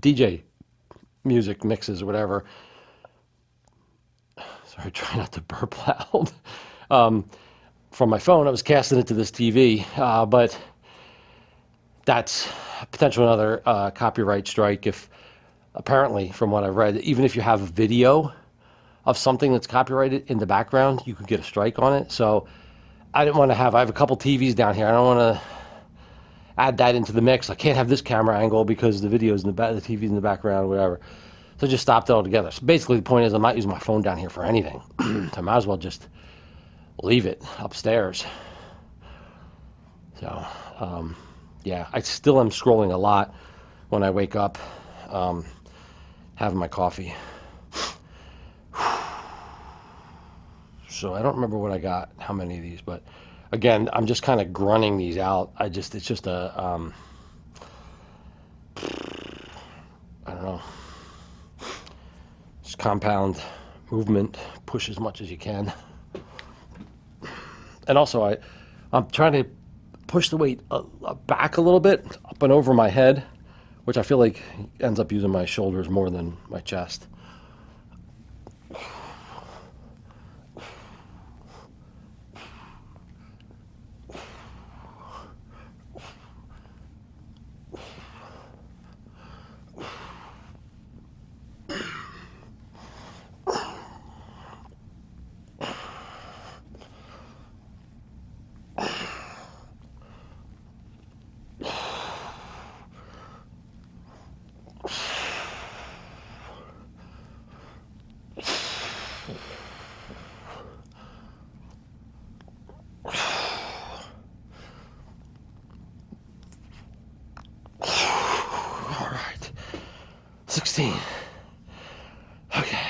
[SPEAKER 1] DJ music mixes or whatever. Sorry, try not to burp loud. From my phone, I was casting it to this TV, but that's potential another copyright strike. If apparently, from what I've read, even if you have a video of something that's copyrighted in the background, you could get a strike on it. So I didn't want to have. I have a couple TVs down here. I don't want to add that into the mix. I can't have this camera angle because the video's in the back, the TV's in the background, whatever. So I just stopped it altogether. So basically, the point is, I'm not using my phone down here for anything. So I might as well just leave it upstairs. So, yeah, I still am scrolling a lot when I wake up, having my coffee. So I don't remember what I got, how many of these, but again, I'm just kind of grunting these out. It's just a, I don't know, just compound movement, push as much as you can. And also I'm trying to push the weight back a little bit, up and over my head, which I feel like ends up using my shoulders more than my chest. All right, 16. Okay,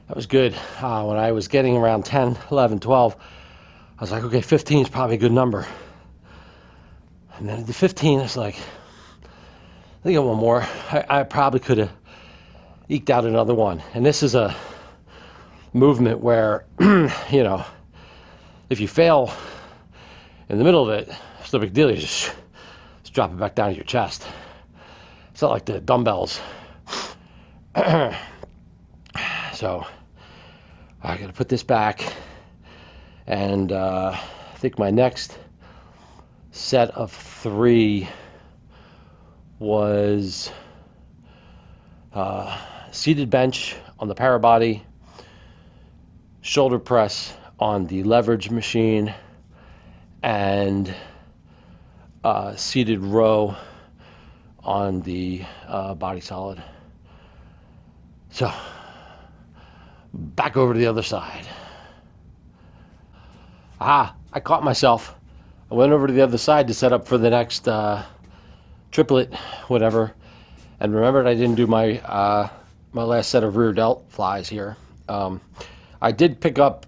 [SPEAKER 1] that was good. When I was getting around 10, 11, 12, I was like, okay, 15 is probably a good number. And then at the 15, it's like, I think I got one more. I probably could have eked out another one. And this is a movement where, you know, if you fail in the middle of it, it's no big deal. You just drop it back down to your chest. It's not like the dumbbells. So I got to put this back. And I think my next set of 3 was seated bench on the para body, shoulder press on the leverage machine, and seated row on the body solid. So back over to the other side. I caught myself. I went over to the other side to set up for the next triplet, whatever, and remembered I didn't do my my last set of rear delt flies here. I did pick up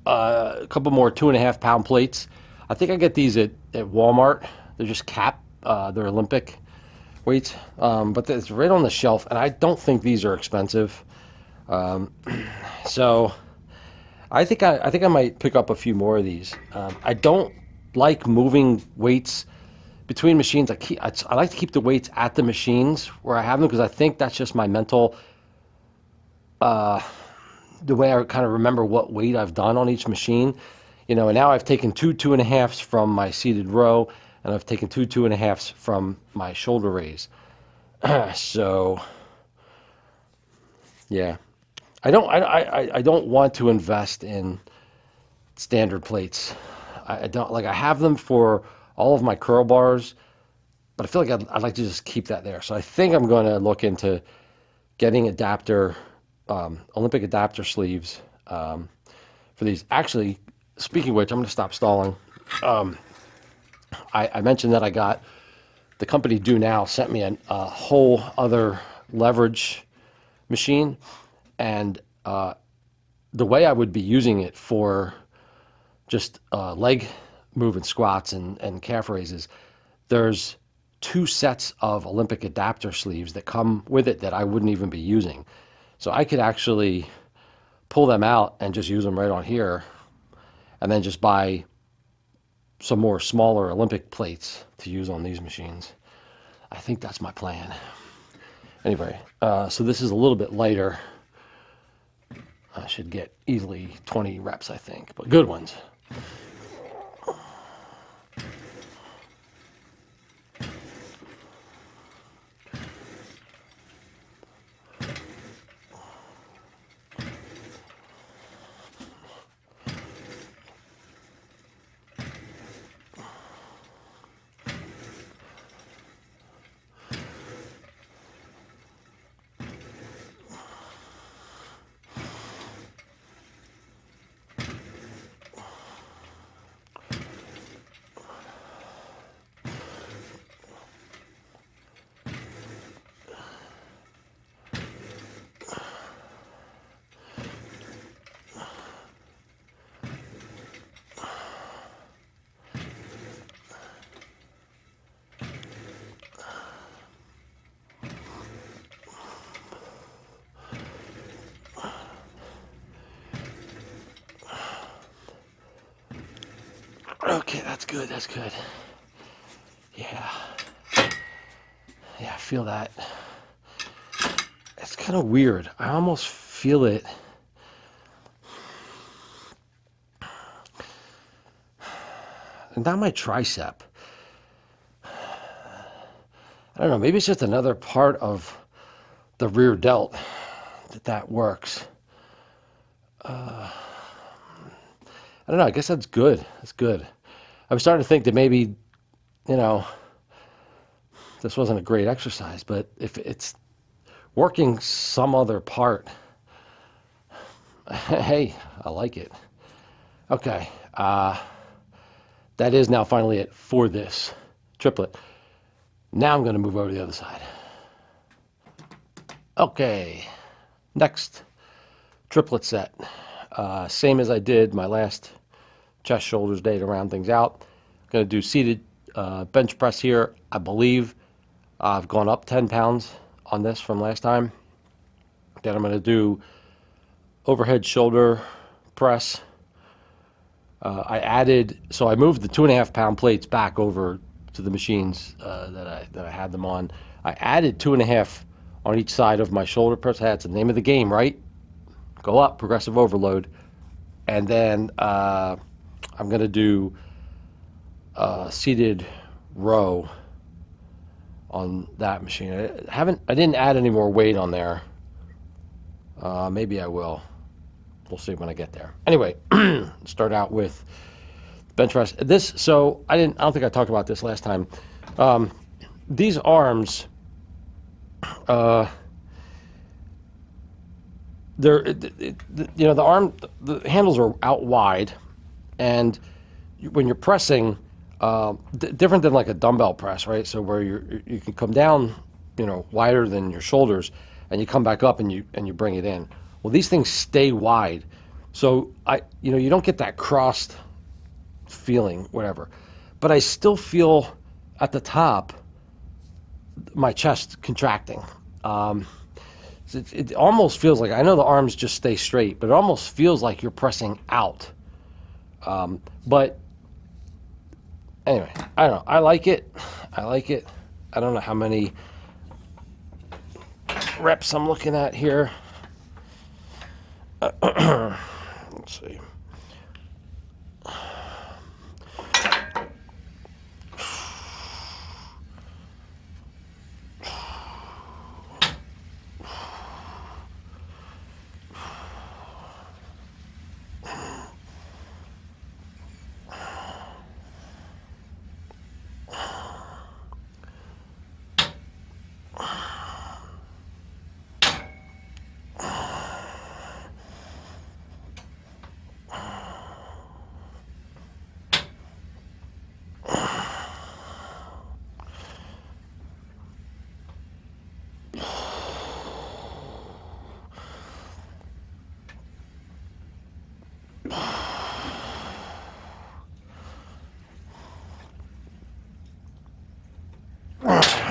[SPEAKER 1] a couple more 2.5 pound plates. I think I get these at Walmart. They're just cap. They're Olympic weights, but it's right on the shelf, and I don't think these are expensive. So I think I might pick up a few more of these. I don't like moving weights between machines. I like to keep the weights at the machines where I have them because I think that's just my mental, the way I kind of remember what weight I've done on each machine. And now I've taken two and a halves from my seated row, and I've taken two and a halves from my shoulder raise. So yeah, I don't want to invest in standard plates. I don't like. I have them for all of my curl bars, but I feel like I'd like to just keep that there. So I think I'm going to look into getting Olympic adapter sleeves for these. Actually, speaking of which, I'm going to stop stalling. I mentioned that I got the company Do Now sent me a whole other leverage machine, and the way I would be using it for just leg movement squats and calf raises, there's two sets of Olympic adapter sleeves that come with it that I wouldn't even be using. So I could actually pull them out and just use them right on here, and then just buy some more smaller Olympic plates to use on these machines. I think that's my plan. Anyway, so this is a little bit lighter. I should get easily 20 reps, I think, but good ones. Okay, that's good. That's good. Yeah. Yeah, I feel that. It's kind of weird. I almost feel it. Not my tricep. I don't know. Maybe it's just another part of the rear delt that works. I don't know. I guess that's good. That's good. I was starting to think that maybe, you know, this wasn't a great exercise, but if it's working some other part, hey, I like it. Okay. That is now finally it for this triplet. Now I'm going to move over to the other side. Okay. Next triplet set. Same as I did my last chest shoulders day to round things out. Going to do seated bench press here. I believe I've gone up 10 pounds on this from last time. Then I'm going to do overhead shoulder press. I moved the 2.5 pound plates back over to the machines that I had them on. I added 2.5 on each side of my shoulder press. That's the name of the game, right? Go up, progressive overload. And then I'm going to do seated row on that machine. I didn't add any more weight on there. Maybe I will. We'll see when I get there. Anyway, start out with bench press. I don't think I talked about this last time. These arms, the handles are out wide, and when you're pressing, different than like a dumbbell press, right? So where you can come down, wider than your shoulders, and you come back up and you bring it in. Well, these things stay wide, so you don't get that crossed feeling, whatever. But I still feel at the top my chest contracting. It almost feels like, I know the arms just stay straight, but it almost feels like you're pressing out. But anyway, I don't know. I like it. I like it. I don't know how many reps I'm looking at here. Let's see.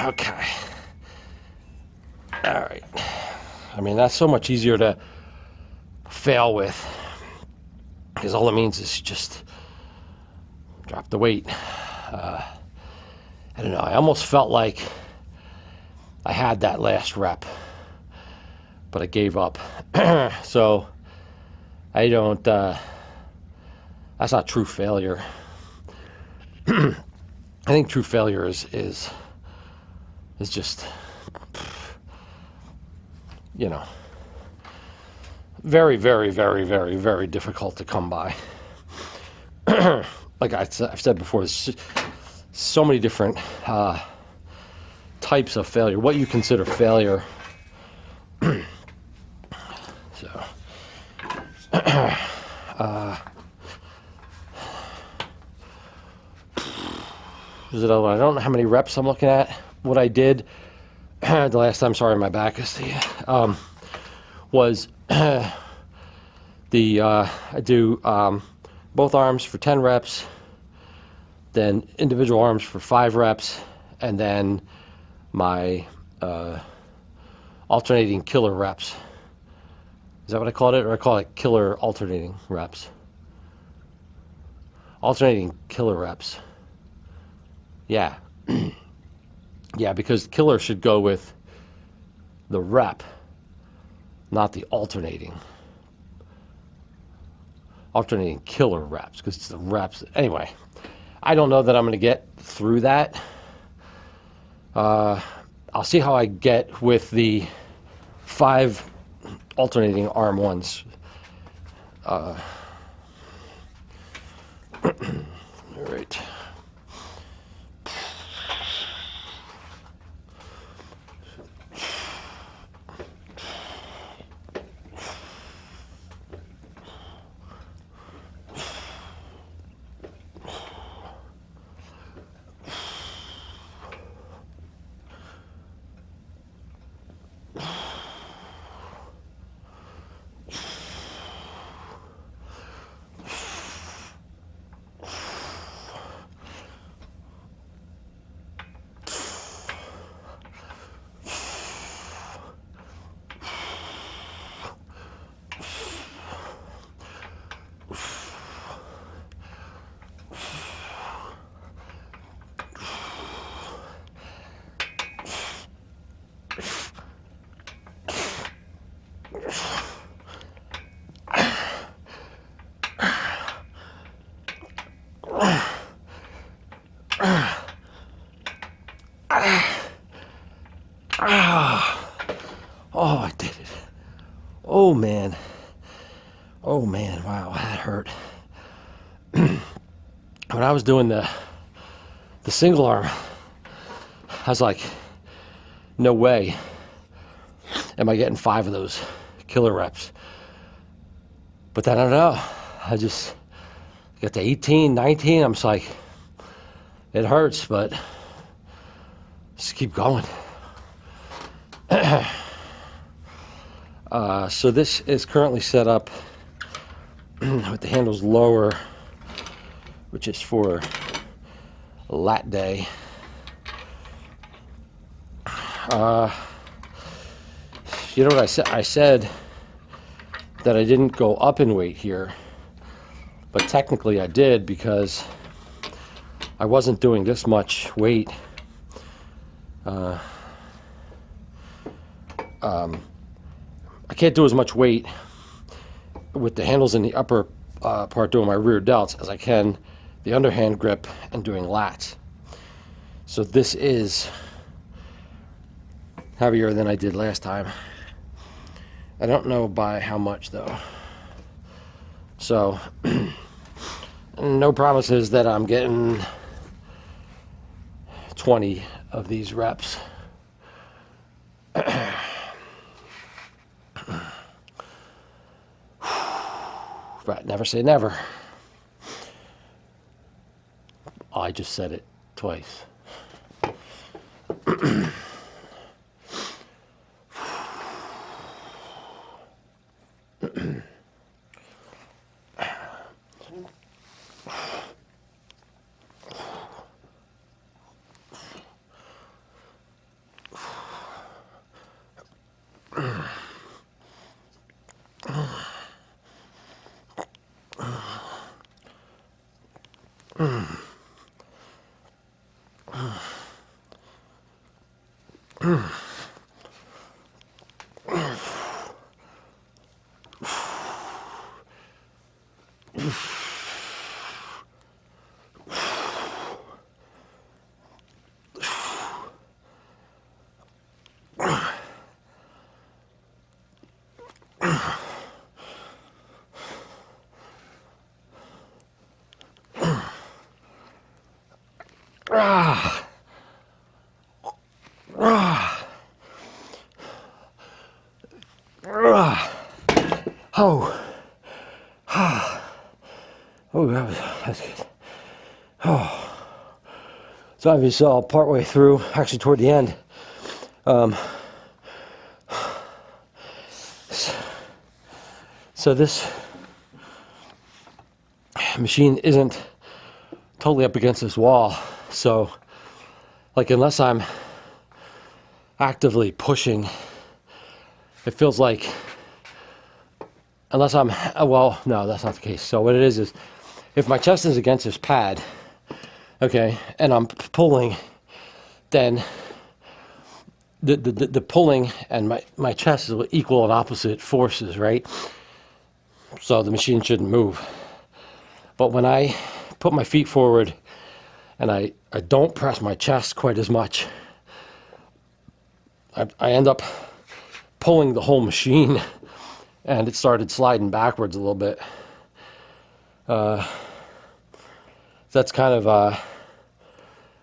[SPEAKER 1] Okay. All right. I mean, that's so much easier to fail with, because all it means is just drop the weight. I don't know. I almost felt like I had that last rep, but I gave up. So I don't. That's not true failure. I think true failure is just, you know, very, very, very, very, very difficult to come by. Like I've said before, there's so many different types of failure. What you consider failure. So, is it? I don't know how many reps I'm looking at. What I did the last time, sorry, my back is was I do both arms for 10 reps, then individual arms for 5 reps, and then my alternating killer reps. Is that what I called it? Or I call it killer alternating reps? Alternating killer reps. Yeah. Yeah, because killer should go with the rep, not the alternating. Alternating killer reps, because it's the reps. Anyway, I don't know that I'm going to get through that. I'll see how I get with the 5 alternating arm ones. All right. Oh, I did it. Oh, man. Oh, man. Wow, that hurt. When I was doing the single arm, I was like, no way am I getting 5 of those killer reps. But then I don't know. I just got to 18, 19. I'm just like, it hurts, but just keep going. So this is currently set up with the handles lower, which is for lat day. You know what I said? I said that I didn't go up in weight here, but technically I did because I wasn't doing this much weight. I can't do as much weight with the handles in the upper part doing my rear delts as I can the underhand grip and doing lats. So this is heavier than I did last time. I don't know by how much though. So no promises that I'm getting 20 of these reps. But never say never. I just said it twice. Oh, oh, that's good. Oh, so as you saw, partway through, actually toward the end, so this machine isn't totally up against this wall. So, like, unless I'm actively pushing, it feels like, unless I'm, well, no, that's not the case. So what it is if my chest is against this pad, okay, and I'm pulling, then the pulling and my chest is equal and opposite forces, right? So the machine shouldn't move. But when I put my feet forward and I don't press my chest quite as much, I end up pulling the whole machine, and it started sliding backwards a little bit. That's kind of,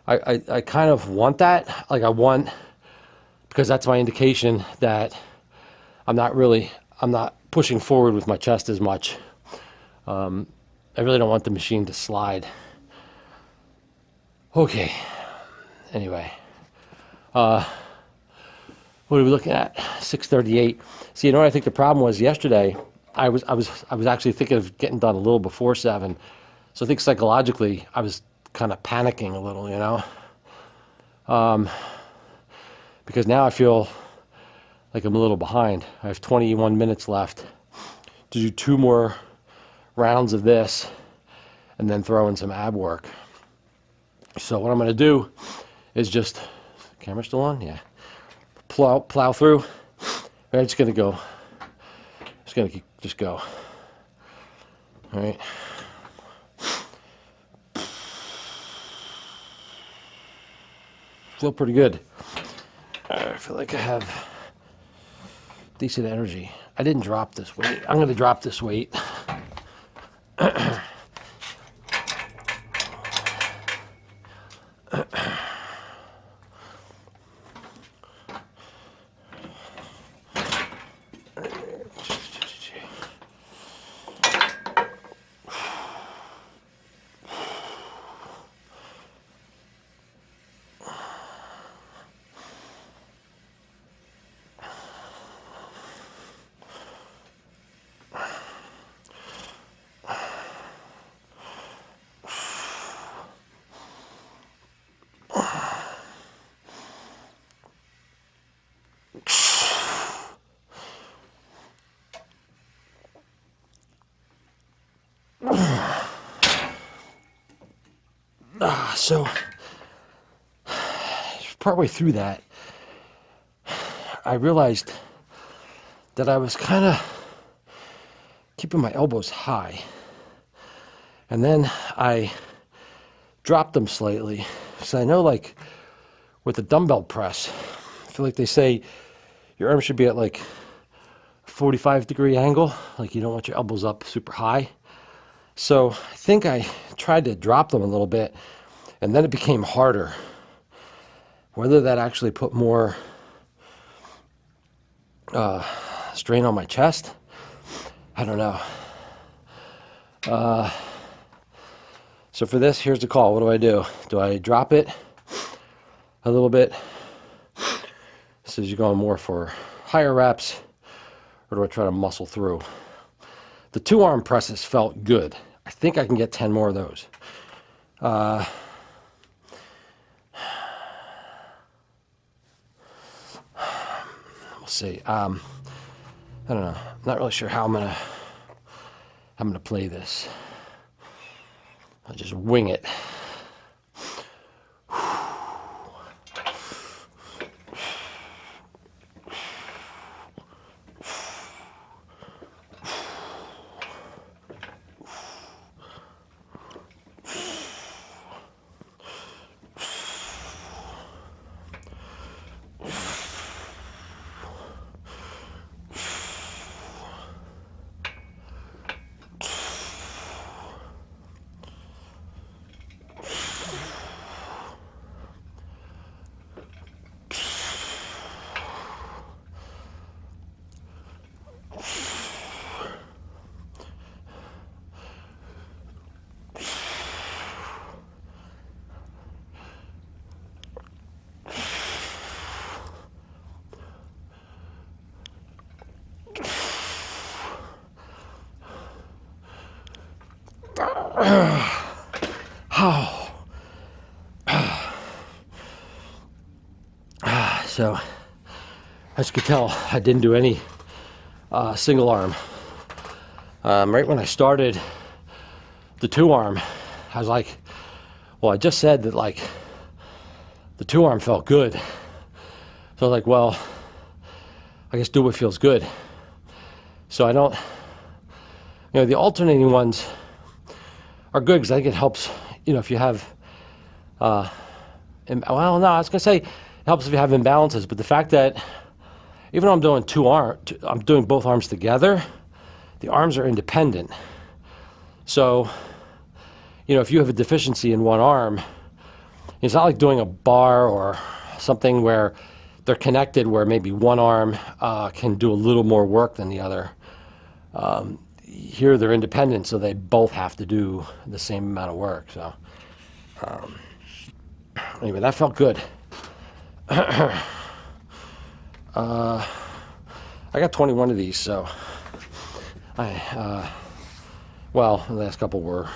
[SPEAKER 1] I kind of want that. Like, I want, because that's my indication that I'm not pushing forward with my chest as much. I really don't want the machine to slide. Okay. Anyway, what are we looking at? 6:38. See, you know what I think the problem was yesterday? I was actually thinking of getting done a little before 7. So I think psychologically I was kind of panicking a little, you know, because now I feel like I'm a little behind. I have 21 minutes left to do 2 more rounds of this and then throw in some ab work. So what I'm going to do is just, camera still on? Yeah. Plow through. I'm just going to go. Just going to just go. All right. Feel pretty good. I feel like I have decent energy. I didn't drop this weight. I'm going to drop this weight. So partway through that, I realized that I was kind of keeping my elbows high. And then I dropped them slightly. So I know, like, with the dumbbell press, I feel like they say your arm should be at like a 45-degree angle. Like, you don't want your elbows up super high. So I think I tried to drop them a little bit, and then it became harder. Whether that actually put more strain on my chest, I don't know. So for this, here's the call. What do I do? Do I drop it a little bit? So you're going more for higher reps, or do I try to muscle through? The 2-arm presses felt good. I think I can get 10 more of those. We'll see. I don't know. I'm not really sure how I'm gonna play this. I'll just wing it. So, as you can tell, I didn't do any single arm. Right when I started the 2-arm, I was like, well, I just said that, like, the 2-arm felt good. So I was like, well, I guess do what feels good. So I don't, the alternating ones are good because I think it helps, if you have, well, no, I was going to say it helps if you have imbalances, but the fact that even though I'm doing I'm doing both arms together, the arms are independent. So, if you have a deficiency in one arm, it's not like doing a bar or something where they're connected, where maybe one arm can do a little more work than the other. Here they're independent, so they both have to do the same amount of work. So anyway, that felt good. I got 21 of these, so the last couple were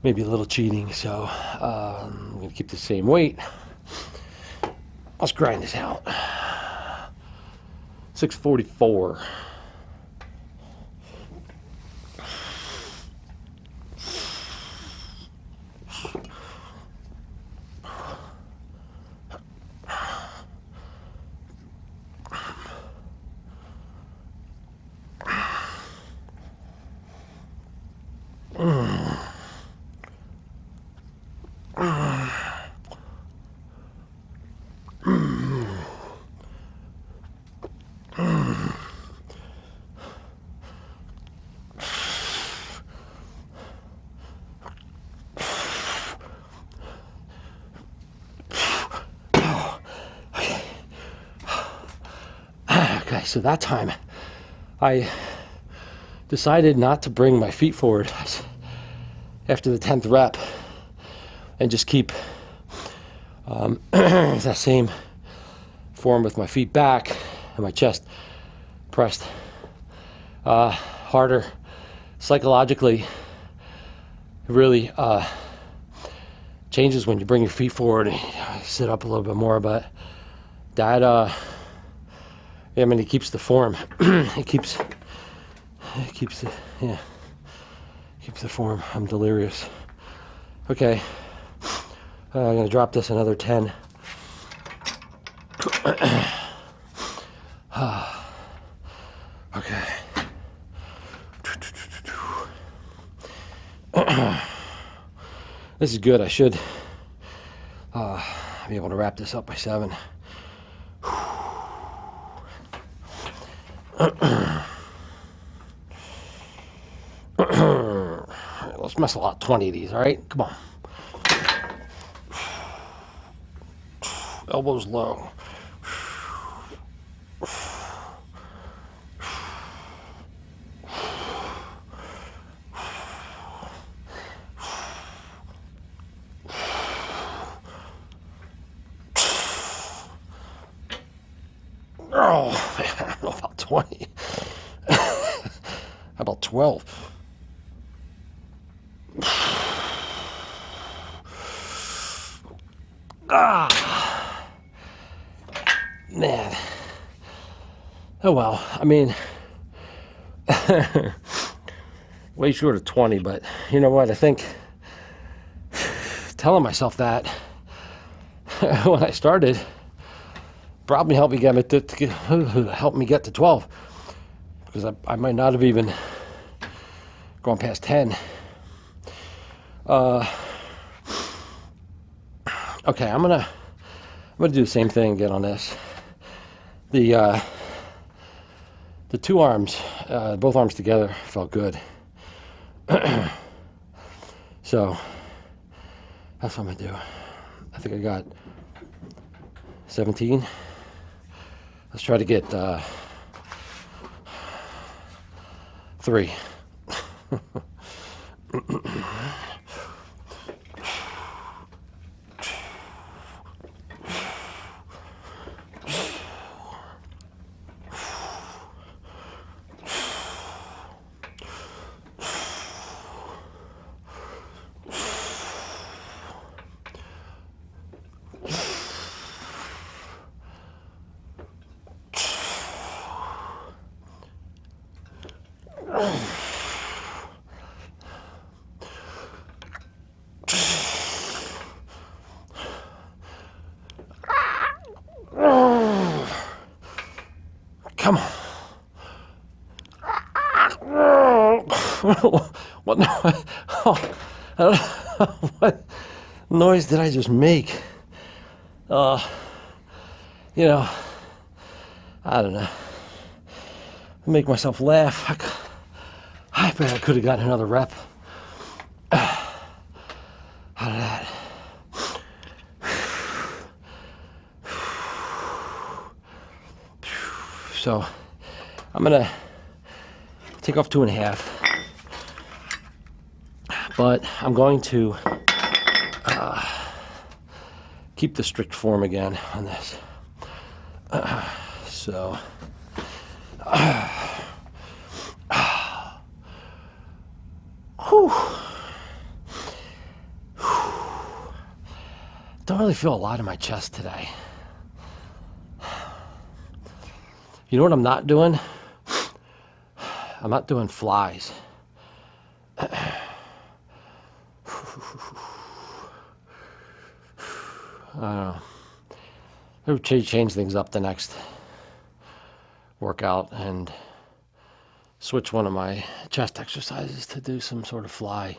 [SPEAKER 1] maybe a little cheating, so I'm going to keep the same weight. Let's grind this out. 644. Okay, so that time I decided not to bring my feet forward after the 10th rep and just keep that same form with my feet back and my chest pressed harder. Psychologically, it really changes when you bring your feet forward and sit up a little bit more, but that it keeps the form. it keeps the form. I'm delirious. Okay, I'm going to drop this another 10. Okay. This is good. I should be able to wrap this up by 7. Let's muscle out 20 of these, all right? Come on. Elbows low. Oh, man, I don't know about 20. How about 12? Ah, man. Oh, well. I mean, way short of 20, but you know what? I think telling myself that when I started probably helped me get to 12, because I might not have even gone past 10. Okay, I'm gonna do the same thing again on this. The two arms, both arms together, felt good. So that's what I'm gonna do. I think I got 17. Let's try to get 3. Come on. What? Oh, I don't know. What noise did I just make? You know, I don't know. Make myself laugh. I bet I could have gotten another rep out of that. So I'm gonna take off 2.5, but I'm going to keep the strict form again on this. So don't really feel a lot in my chest today. You know what I'm not doing? I'm not doing flies. I don't know. Maybe change things up the next workout and switch one of my chest exercises to do some sort of fly.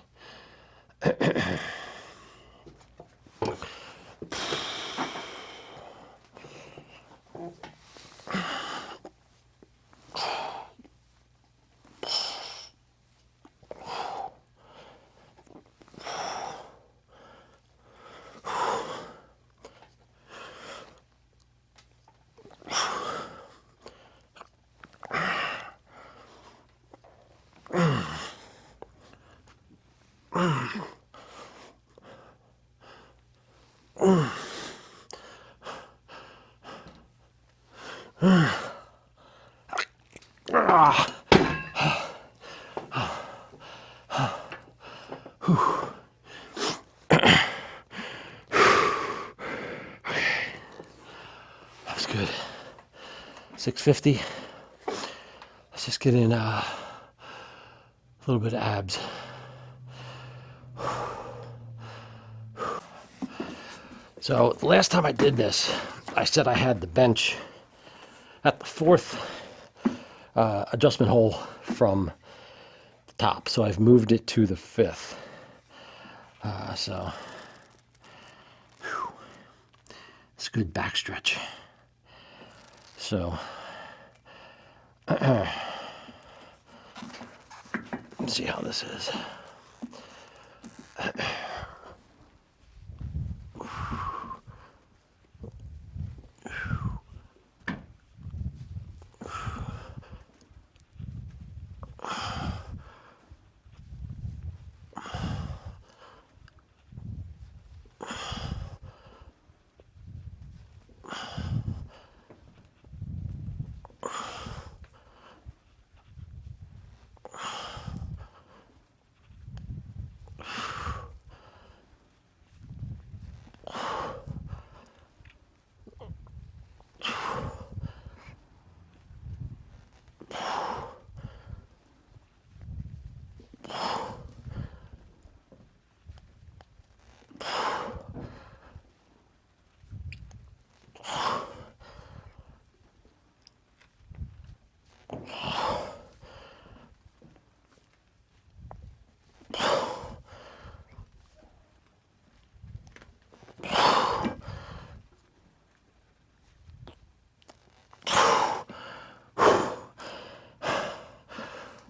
[SPEAKER 1] That's good. 650. Let's just get in a little bit of abs. So the last time I did this, I said I had the bench at the fourth adjustment hole from the top. So I've moved it to the fifth. So it's a good back stretch. So let's see how this is.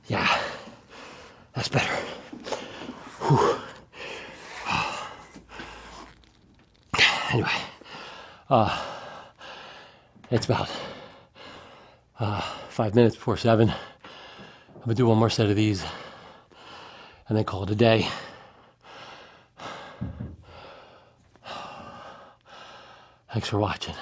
[SPEAKER 1] Yeah, that's better. Whew. Anyway, it's about 5 minutes before 7. I'm gonna do one more set of these and then call it a day. Thanks for watching.